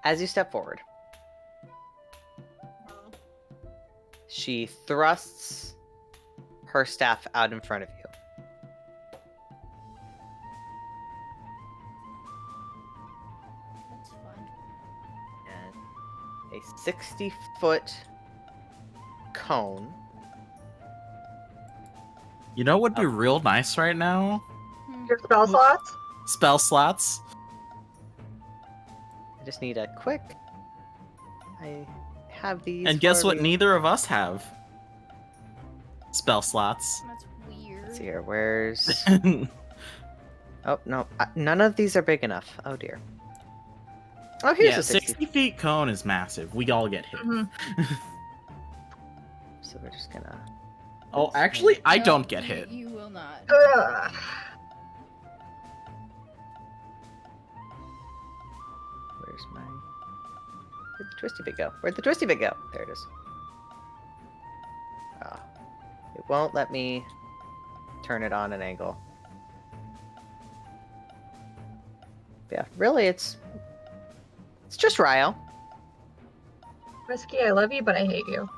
As you step forward, she thrusts her staff out in front of you. That's fun. And a 60-foot cone. You know what would be real nice right now? Your spell slots? Spell slots. I just need a quick. I have these. And guess for what? the- Neither of us have. Spell slots. That's weird. Let's see here. Where's? Oh no, none of these are big enough. Oh dear. Oh, here's Yeah, a 60 feet cone is massive. We all get hit. Mhm. So we're just gonna. Oh, actually, I No, don't get hit. You will not. Ugh. Where's my? Where'd the twisty bit go? Where'd the twisty bit go? There it is. Ah, it won't let me turn it on an angle. Yeah, really, it's just Ryo. Risky, I love you, but I hate you.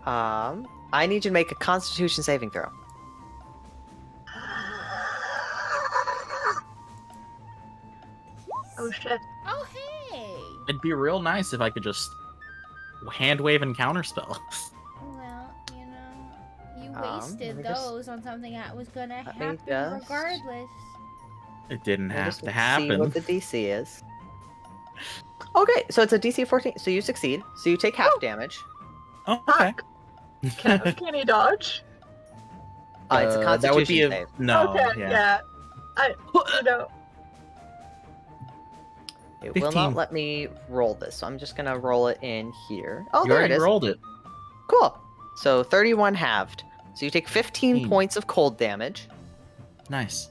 I need you to make a Constitution saving throw. Oh shit. Oh, hey! It'd be real nice if I could just hand wave and counterspell. Well, you know, you let wasted me just- those on something that was gonna let me happen just- regardless. It didn't We'll have just to See happen. what the DC is. Okay, so it's a DC 14, so you succeed. So you take half damage. Oh, okay. Can he dodge? It's a Constitution that would be a save. no. Okay, yeah. You know, It will 15. not let me roll this, so I'm just gonna roll it in here. Oh, You there it already is. rolled it. Cool. So 31 halved. So you take 15 points of cold damage. Nice.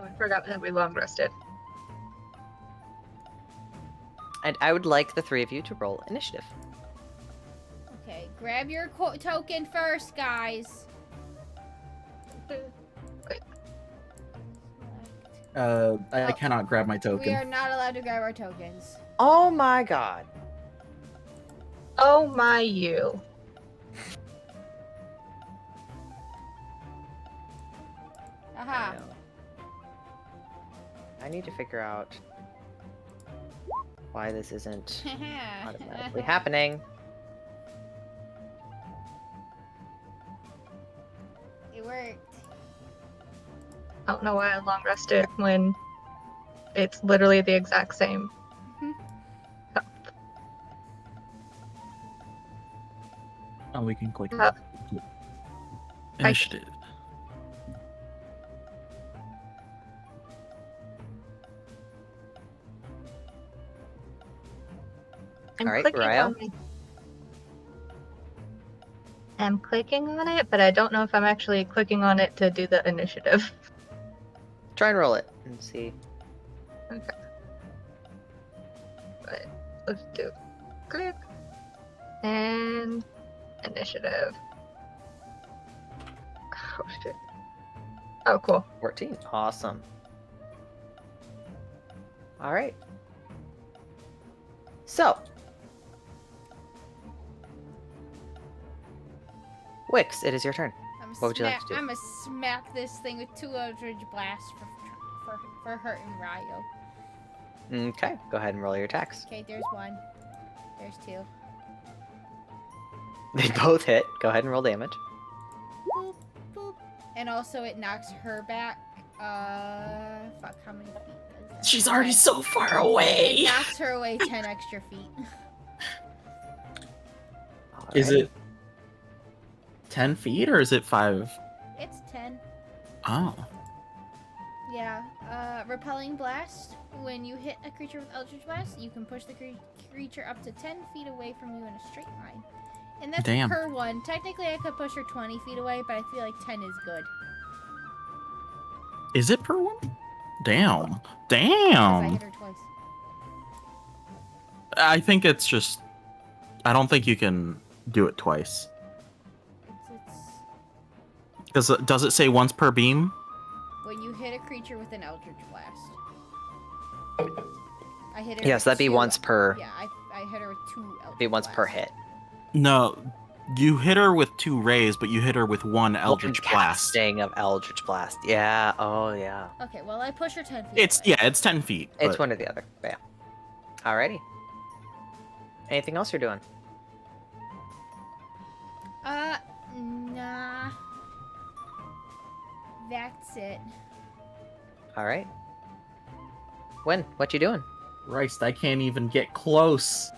oh, I forgot that we long rested. And I would like the three of you to roll initiative. Okay, grab your token first, guys. I cannot grab my We token. are not allowed to grab our tokens. Oh my god. Oh my you. Aha. I need to figure out why this isn't automatically happening. It worked. I don't know why I long rested when it's literally the exact same. Oh, we can click Uh, initiative. I'm All right, clicking Ryo. on it. I'm clicking on it, but I don't know if I'm actually clicking on it to do the initiative. Try and roll it and see. Okay. But let's do click and initiative. Oh shit. Oh cool. 14. Awesome. All right. So, Wix, it is your turn. What would you like to do? I'm gonna smack this thing with 2 Eldritch Blasts for hurting Ryo. Okay, go ahead and roll your attacks. Okay, there's 1. There's 2. They both hit. Go ahead and roll damage. Boop, boop. And also it knocks her back. Fuck, how many feet does that? She's already so far away. It knocks her away 10 extra feet. Is Alright. it 10 feet or is it 5? It's 10. Oh. Yeah. Repelling Blast. When you hit a creature with Eldritch Blast, you can push the creature up to 10 feet away from you in a straight line. And that's Damn. per one. Technically, I could push her 20 feet away, but I feel like 10 is good. Is it per one? Damn. Because I Damn. hit her twice. I think it's just. I don't think you can do it twice. It's Does it say once per beam? when you hit a creature with an Eldritch Blast. I hit her. Yes, with that'd be 2. once per. Yeah, I hit her with 2 Eldritch Be once per Blasts. hit. No. You hit her with 2 rays, but you hit her with 1 Eldritch One Blast. casting of Eldritch Blast. Yeah. Oh, yeah. Okay, well, I push her 10 feet It's away. it's 10 feet. It's but- one or the other. Yeah. Alrighty. Anything else you're doing? Nah. That's it. All right. When? What you doing? Christ, I can't even get close.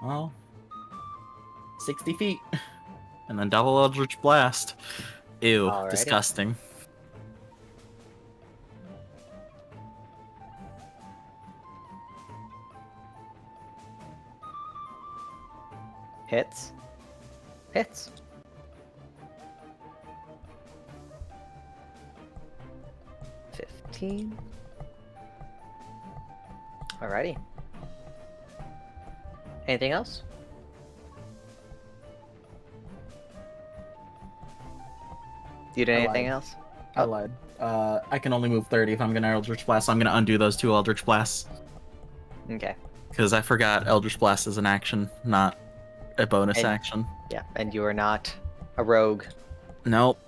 Well, 60 feet. And then double Eldritch Blast. Ew, Alrighty. disgusting. Hits. Hits. $15. Alrighty. Anything else? You did I anything lied. else? I lied. I can only move 30 if I'm gonna Eldritch Blast, so I'm gonna undo those 2 Eldritch Blasts. Okay. Because I forgot Eldritch Blast is an action, not a bonus And- action. Yeah, and you are not a rogue. Nope.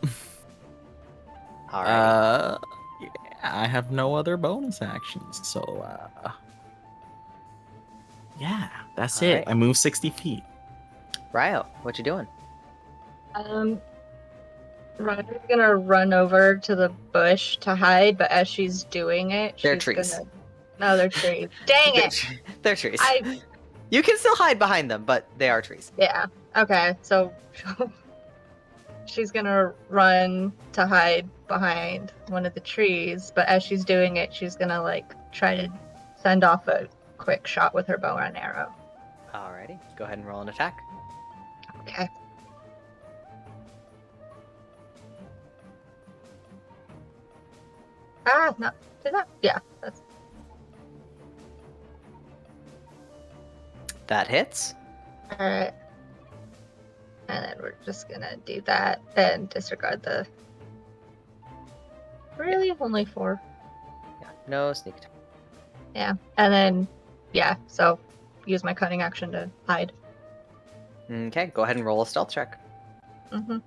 Alright. Yeah, I have no other bonus actions, so yeah, that's it. Alright. I move 60 feet. Ryo, what you doing? Roger's gonna run over to the bush to hide, but as she's doing it, They're she's trees. gonna. No, they're trees. Dang it! They're trees. I. You can still hide behind them, but they are trees. Yeah. Okay. So she's gonna run to hide behind one of the trees, but as she's doing it, she's gonna like try to send off a quick shot with her bow and arrow. Alrighty. Go ahead and roll an attack. Okay. Ah, no. Did that? Yeah. That's That hits. alright. And then we're just gonna do that and disregard the. Really? Only 4. Yeah. No sneak attack. Yeah. And then, yeah, so use my cunning action to hide. Okay. Go ahead and roll a stealth check. Mm-hmm.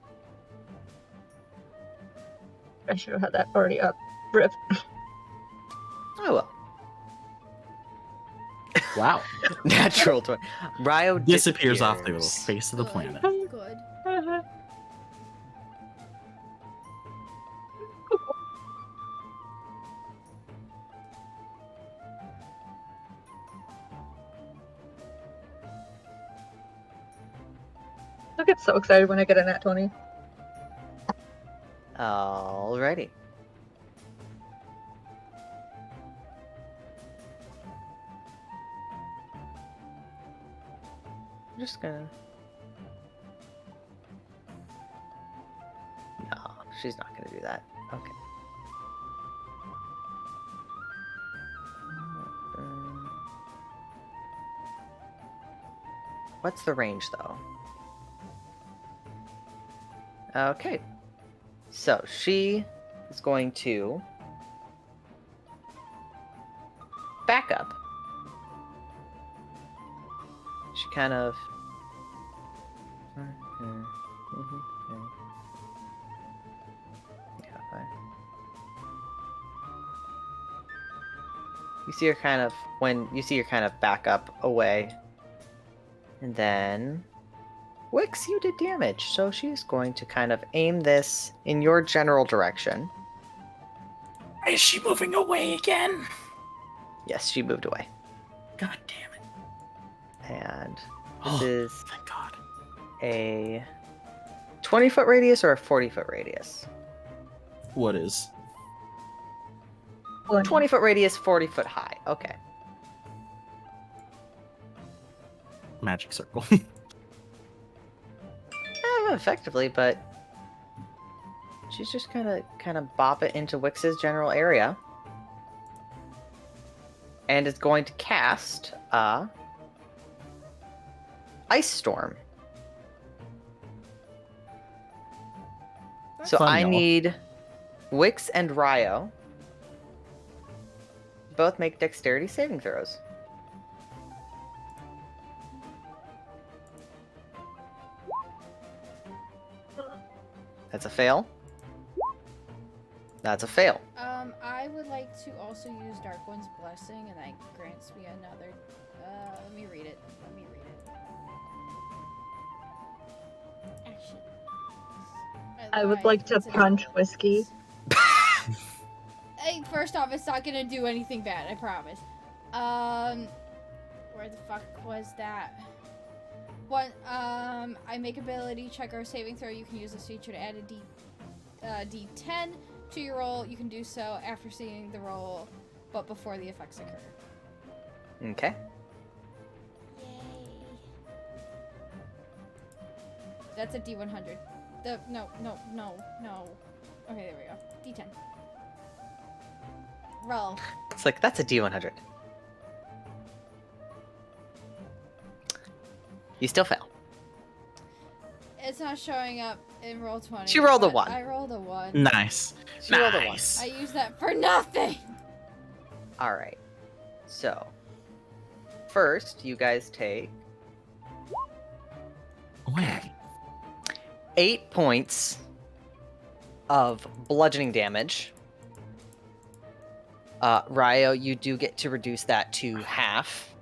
I should have had that already up. Rip. Oh well. Wow. Natural 20. Ryo Disappears off the disappears. face of the planet. Good. I get so excited when I get a nat 20. Alrighty. I'm just gonna... No, she's not gonna do that. Okay. What's the range, though? Okay. So, she is going to back up. She kind of... Yeah, fine. You see her kind of... When you see her kind of back up away. And then... Wix, you did damage, so she's going to kind of aim this in your general direction. Is she moving away again? Yes, she moved away. God damn it. And this is Thank God. a 20-foot radius or a 40-foot radius? What is? 20-foot radius, 40-foot high. Okay. Magic circle. Effectively, but she's just gonna kind of bop it into Wix's general area. And it's going to cast Ice Storm. So Fun, I y'all. need Wix and Ryo both make dexterity saving throws. That's a fail. That's a fail. I would like to also use Dark One's Blessing, and that grants me another. Let me read it. Action. I would like to punch Whiskey. Hey, first off, it's not gonna do anything bad, I promise. Where the fuck was that? I make ability check or saving throw. You can use this feature to add a D10 to your roll. You can do so after seeing the roll, but before the effects occur. Okay. Yay. That's a D100. No. Okay, there we go. D10. Roll. It's like, that's a D100. You still fail. It's not showing up in roll 20. She rolled a but 1. I rolled a 1. Nice. She rolled a 1. Nice. I used that for nothing. Alright. So, first, you guys take Wait. 8 points of bludgeoning damage. Ryo, you do get to reduce that to half.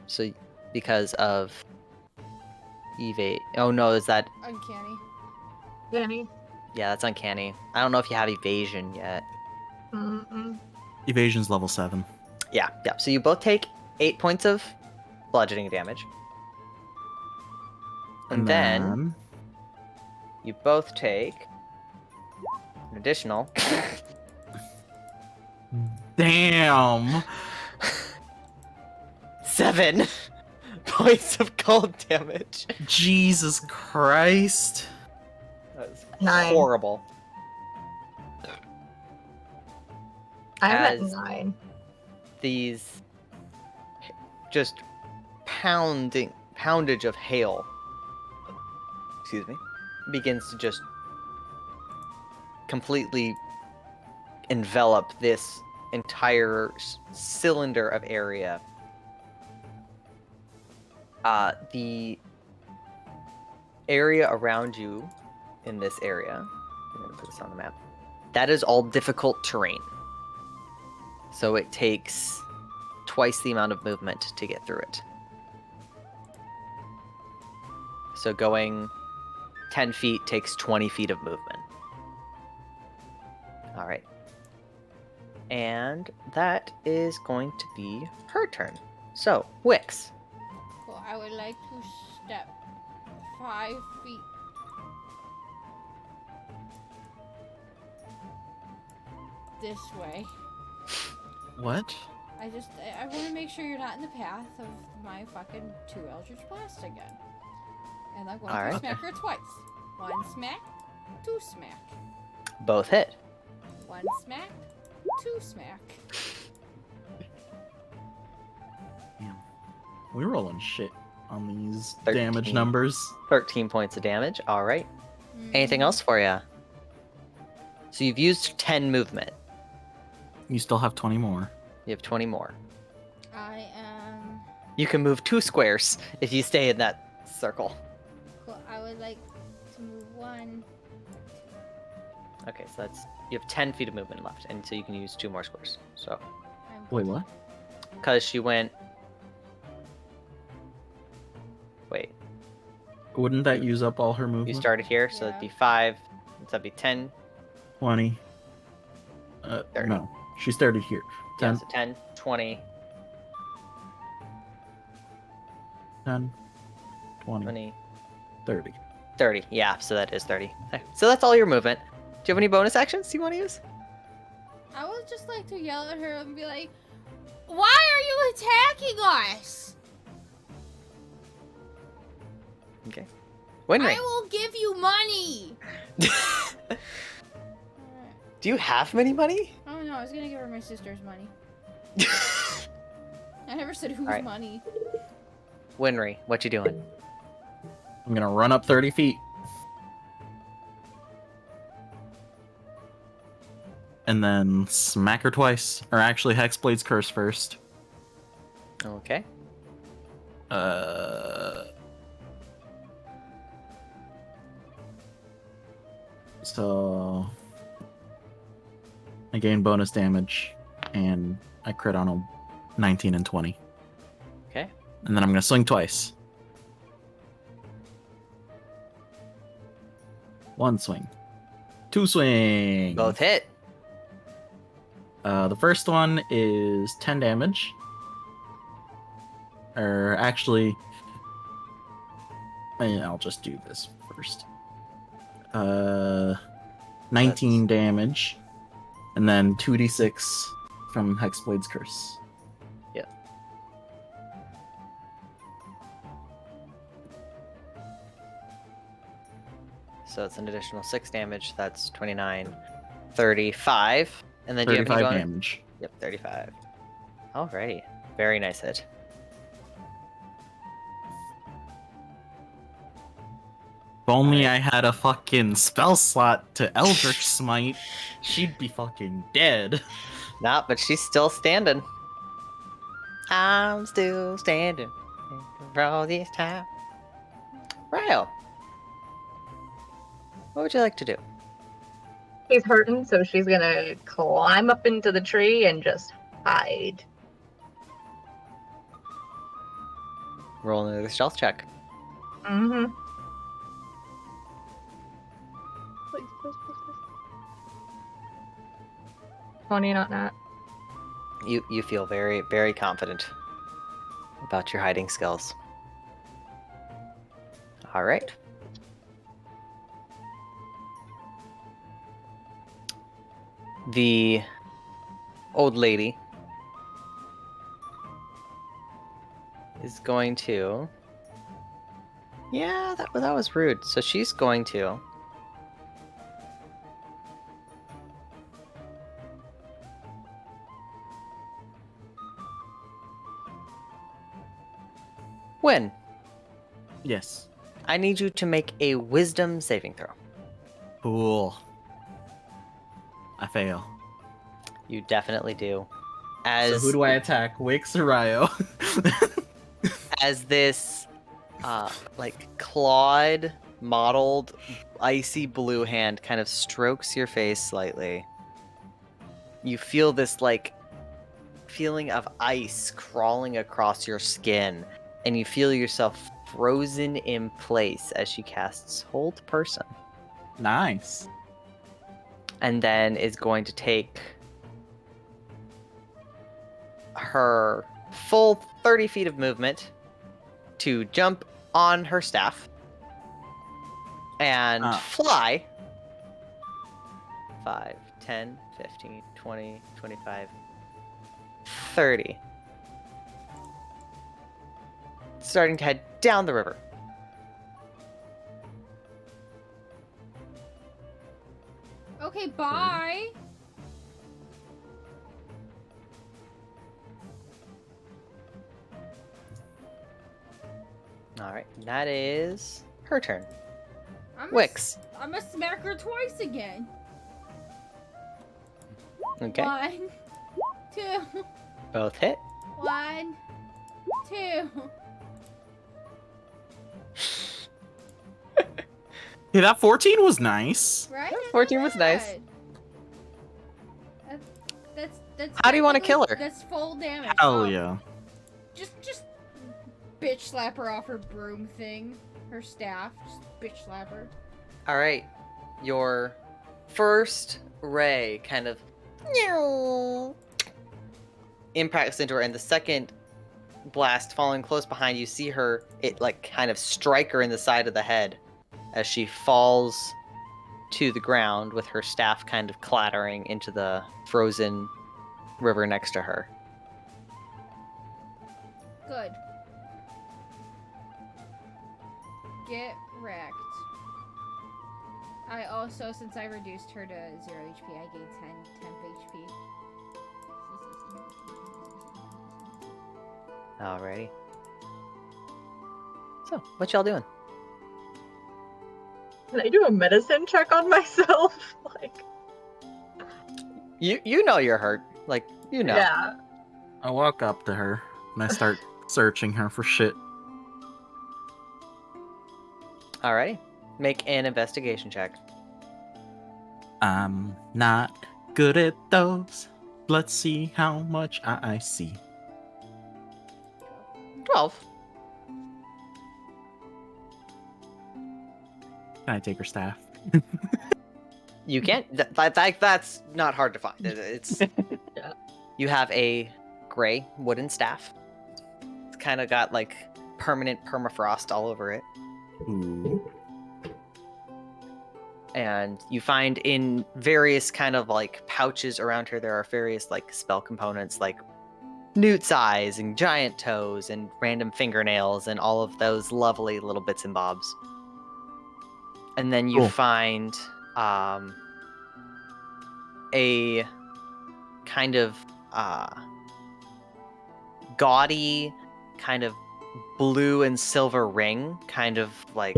So, because of evade. Oh no, is that... Uncanny. Danny. Yeah, that's uncanny. I don't know if you have evasion yet. Mm-mm. Evasion's level 7. Yeah. So you both take 8 points of bludgeoning damage. And then you both take an additional Damn. 7 points of cold damage. Jesus Christ. That's 9. horrible. I'm at As- 9. These just poundage of hail, excuse me, begins to just completely envelop this entire cylinder of area. The area around you in this area, I'm going to put this on the map, that is all difficult terrain. So it takes twice the amount of movement to get through it. So going 10 feet takes 20 feet of movement. Alright. And that is going to be her turn. So, Wix. Well, I would like to step 5 feet. This way. What? I want to make sure you're not in the path of my fucking 2 Eldritch Blast again. And I'm going Alright. to smack her twice. 1 smack, 2 smack. Both hit. 1 smack, 2 smack. Damn. We're rolling shit on these 13. damage numbers. 13 points of damage. All right. Anything else for you? So you've used 10 movement. You still have 20 more. You have 20 more. I am... You can move 2 squares if you stay in that circle. Cool. I would like to move 1. Okay, so that's you have 10 feet of movement left, and so you can use 2 more squares. So, Wait, what? because she went. Wait, Wouldn't that use up all her movement? you started here, so that'd be 5. That'd be 10. 20. 30. No. She started here. 10, Yeah, so 10, 20, 10, 20, 20, 30. 30. Yeah, so that is 30. Okay, so that's all your movement. Do you have any bonus actions you want to use? I would just like to yell at her and be like, why are you attacking us? Okay. Winry. I will give you money. Do you have many money? Oh no, I was gonna give her my sister's money. I never said whose Alright. money. Winry, what you doing? I'm gonna run up 30 feet. And then smack her twice. Or actually, Hexblade's Curse first. Okay. So I gain bonus damage, and I crit on a 19 and 20. Okay. And then I'm gonna swing twice. 1 swing. 2 swing. Both hit. The first one is 10 damage. Or actually, I'll just do this first. 19 damage, and then 2d6 from Hexblade's Curse. Yep. So it's an additional 6 damage. That's 29, 35. And then do you have any 35 bonus? damage. Yep, 35. Alrighty. Very nice hit. If only I had a fucking spell slot to Eldritch Smite, she'd be fucking dead. Nah, but she's still standing. I'm still standing for all this time. Ryo, what would you like to do? She's hurting, so she's gonna climb up into the tree and just hide. Roll another stealth check. Mm-hmm. Please, please, please, please. 20, not that. You feel very, very confident about your hiding skills. All right. The old lady is going to... Yeah, that was rude. So she's going to... Win. Yes. I need you to make a wisdom saving throw. Cool. I fail. You definitely do. So As who do I attack? Wix or Ryo? as this like clawed, mottled, icy blue hand kind of strokes your face slightly, you feel this like feeling of ice crawling across your skin, and you feel yourself frozen in place as she casts Hold Person, Nice. and then is going to take her full 30 feet of movement to jump on her staff and Ah. fly 5, 10, 15, 20, 25, 30. Starting to head down the river. Okay, bye. Alright, that is her turn. I'm Wix. I'm gonna smack her twice again. Okay. 1, 2, Both hit. 1, 2. Hey, that 14 was nice. Right? Yeah, That's 14 not was nice. bad. That's How do you wanna technically- kill her? That's full damage. Hell yeah. Just bitch slap her off her broom thing, her staff. Just bitch slap her. Alright. Your first ray kind of impacts into her, and the second blast falling close behind you, see her, it like kind of strike her in the side of the head as she falls to the ground with her staff kind of clattering into the frozen river next to her. Good. Get wrecked. I also, since I reduced her to 0 HP, I gained 10 temp HP. Alrighty. So, what y'all doing? Can I do a medicine check on myself? Like, You know you're hurt. Like, you know. yeah. I walk up to her and I start searching her for shit. Alrighty. Make an investigation check. I'm not good at those. Let's see how much I see. 12. Can I take her staff? You can't. That's not hard to find. It's Yeah. You have a gray wooden staff. It's kind of got like permanent permafrost all over it, Ooh. and you find in various kind of like pouches around her there are various like spell components like newt's eyes and giant toes and random fingernails and all of those lovely little bits and bobs. And then you Cool. find a kind of gaudy kind of blue and silver ring kind of like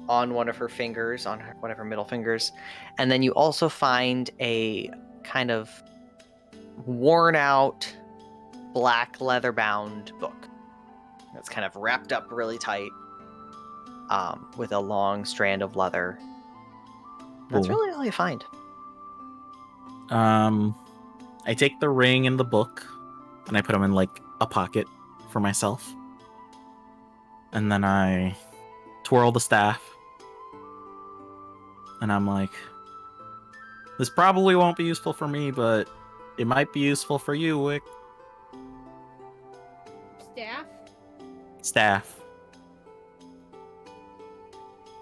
on one of her fingers, on one of her middle fingers. And then you also find a kind of worn out black leather bound book that's kind of wrapped up really tight with a long strand of leather. That's Cool. really all you find. I take the ring and the book and I put them in like a pocket for myself. And then I twirl the staff. And I'm like, this probably won't be useful for me, but it might be useful for you, Wick. Staff? Staff.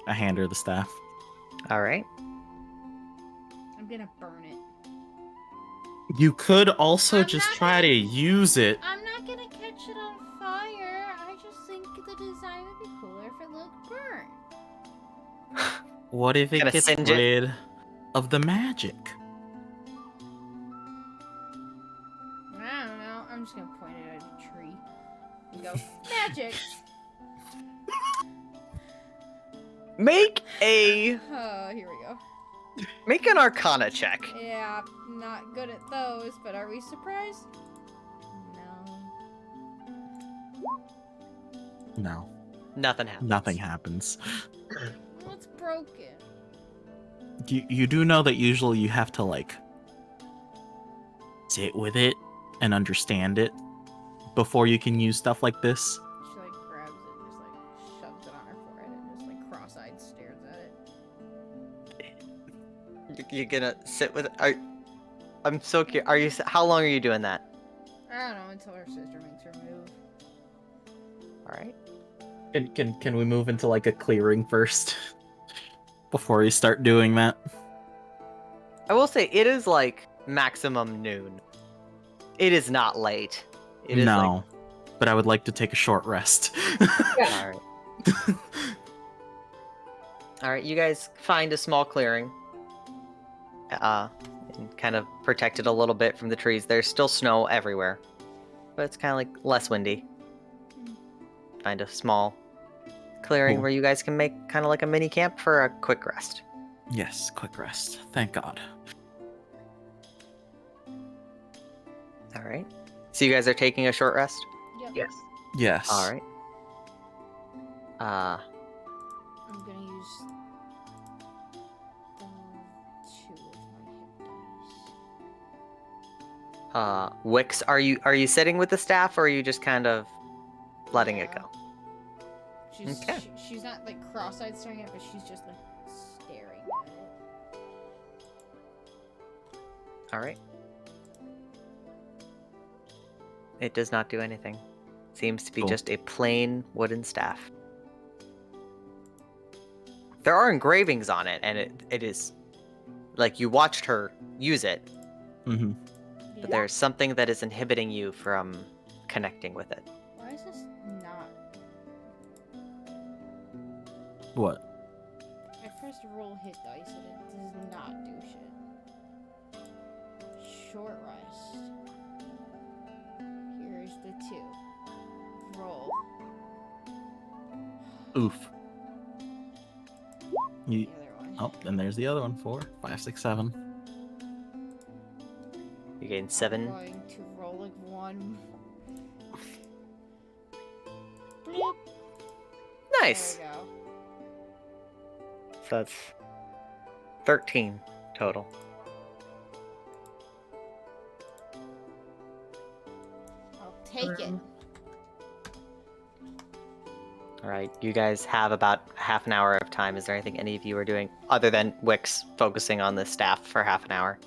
I hand her the staff. All right. I'm gonna burn it. You could also I'm just not try gonna- to use it. I'm not gonna catch it on fire. I just think the design would be cooler if it looked burnt. What if it Gonna gets singe it? rid of the magic? I don't know. I'm just gonna point it at a tree and go, magic! Make a Oh, here we go. make an Arcana check. Yeah, not good at those, but are we surprised? No. No, Nothing happens. nothing happens. What's broken? You do know that usually you have to like sit with it and understand it before you can use stuff like this. She like grabs it and just like shoves it on her forehead and just like cross-eyed stares at it. You're gonna sit with. I'm so curious. Are you? How long are you doing that? I don't know until her sister makes her move. All right. Can we move into like a clearing first? before we start doing that. I will say it is like maximum noon. It is not late. It is No, but I would like to take a short rest. like all right. All right, you guys find a small clearing. And kind of protected a little bit from the trees. There's still snow everywhere, but it's kind of like less windy. Find a small clearing Cool. where you guys can make kind of like a mini camp for a quick rest. Yes, quick rest. Thank God. All right. So you guys are taking a short rest? Yep. Yes. Yes. All right. I'm gonna use 2 of my hit dice. Wix, are you sitting with the staff or are you just kind of letting it Yeah. go? She's Okay. she's not like cross-eyed staring at it, but she's just like staring at it. All right. It does not do anything. Seems to be Cool. just a plain wooden staff. There are engravings on it, and it is like you watched her use it, Mm-hmm. Yeah. but there's something that is inhibiting you from connecting with it. Why is this not? What? I pressed roll hit dice and it does not do shit. Short rest. Here's the 2. Roll. Oof. The You, other one. oh, and there's the other one. 4, 5, 6, 7. You gain I'm 7. going to roll like 1. Bloop. Nice. There we go. So that's 13 total. I'll take it. All right, you guys have about half an hour of time. Is there anything any of you are doing other than Wix focusing on the staff for half an hour?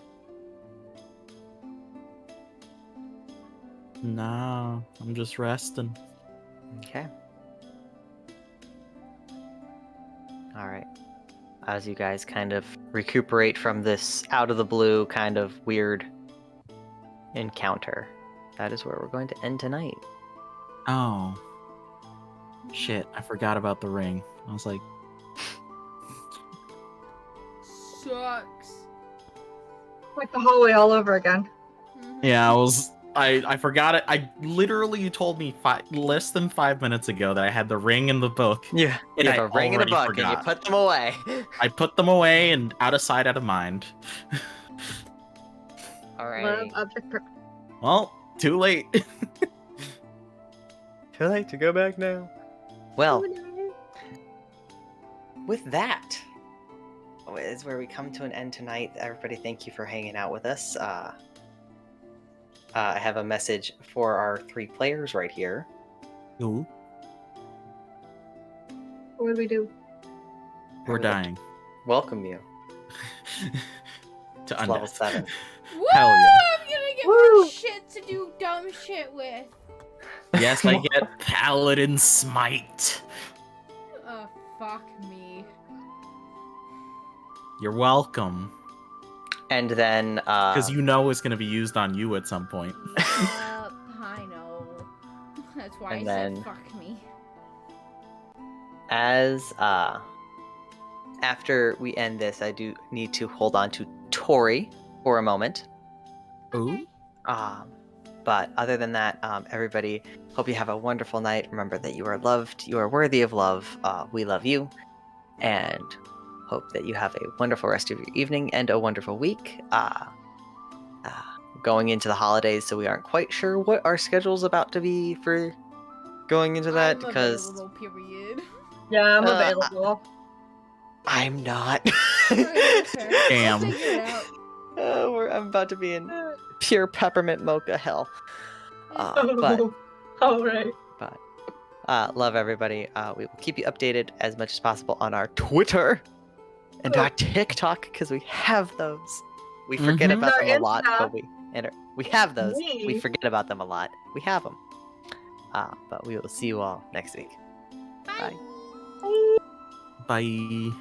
No, I'm just resting. Okay. All right. As you guys kind of recuperate from this out of the blue kind of weird encounter, that is where we're going to end tonight. Oh. Shit, I forgot about the ring. I was like, Sucks. Like the hallway all over again. Mhm. yeah, I forgot it. I literally, you told me less than 5 minutes ago that I had the ring in the book. Yeah, And you I have a ring and a already book, and you forgot. put them away. I put them away and out of sight, out of mind. All Love right. object Well, too late. Too late to go back now. Well, with that is where we come to an end tonight. Everybody, thank you for hanging out with us. I have a message for our 3 players right here. Ooh, What do we do? we're dying. Welcome you To to level undeath. 7. Woo! Hell yeah. I'm gonna get Woo! more shit to do dumb shit with. Yes, I get Paladin Smite. Fuck me. You're welcome. And then, Because you know it's going to be used on you at some point. Yup, I know. That's why And I then- said fuck me. as after we end this, I do need to hold on to Tori for a moment. Ooh. But other than that, everybody, hope you have a wonderful night. Remember that you are loved, you are worthy of love. We love you, and hope that you have a wonderful rest of your evening and a wonderful week. Going into the holidays, so we aren't quite sure what our schedule's about to be for going into that, I'm because available, period. Yeah, I'm Uh, available. I'm not. Okay, fair. Damn. We'll figure it out. I'm about to be in pure peppermint mocha hell. But All right. love everybody. We will keep you updated as much as possible on our Twitter and our TikTok, because we have those. We forget Mhm. about Our them a lot, Insta. but we have those. We Me. forget about them a lot. We have them. But we will see you all next week. Bye. Bye.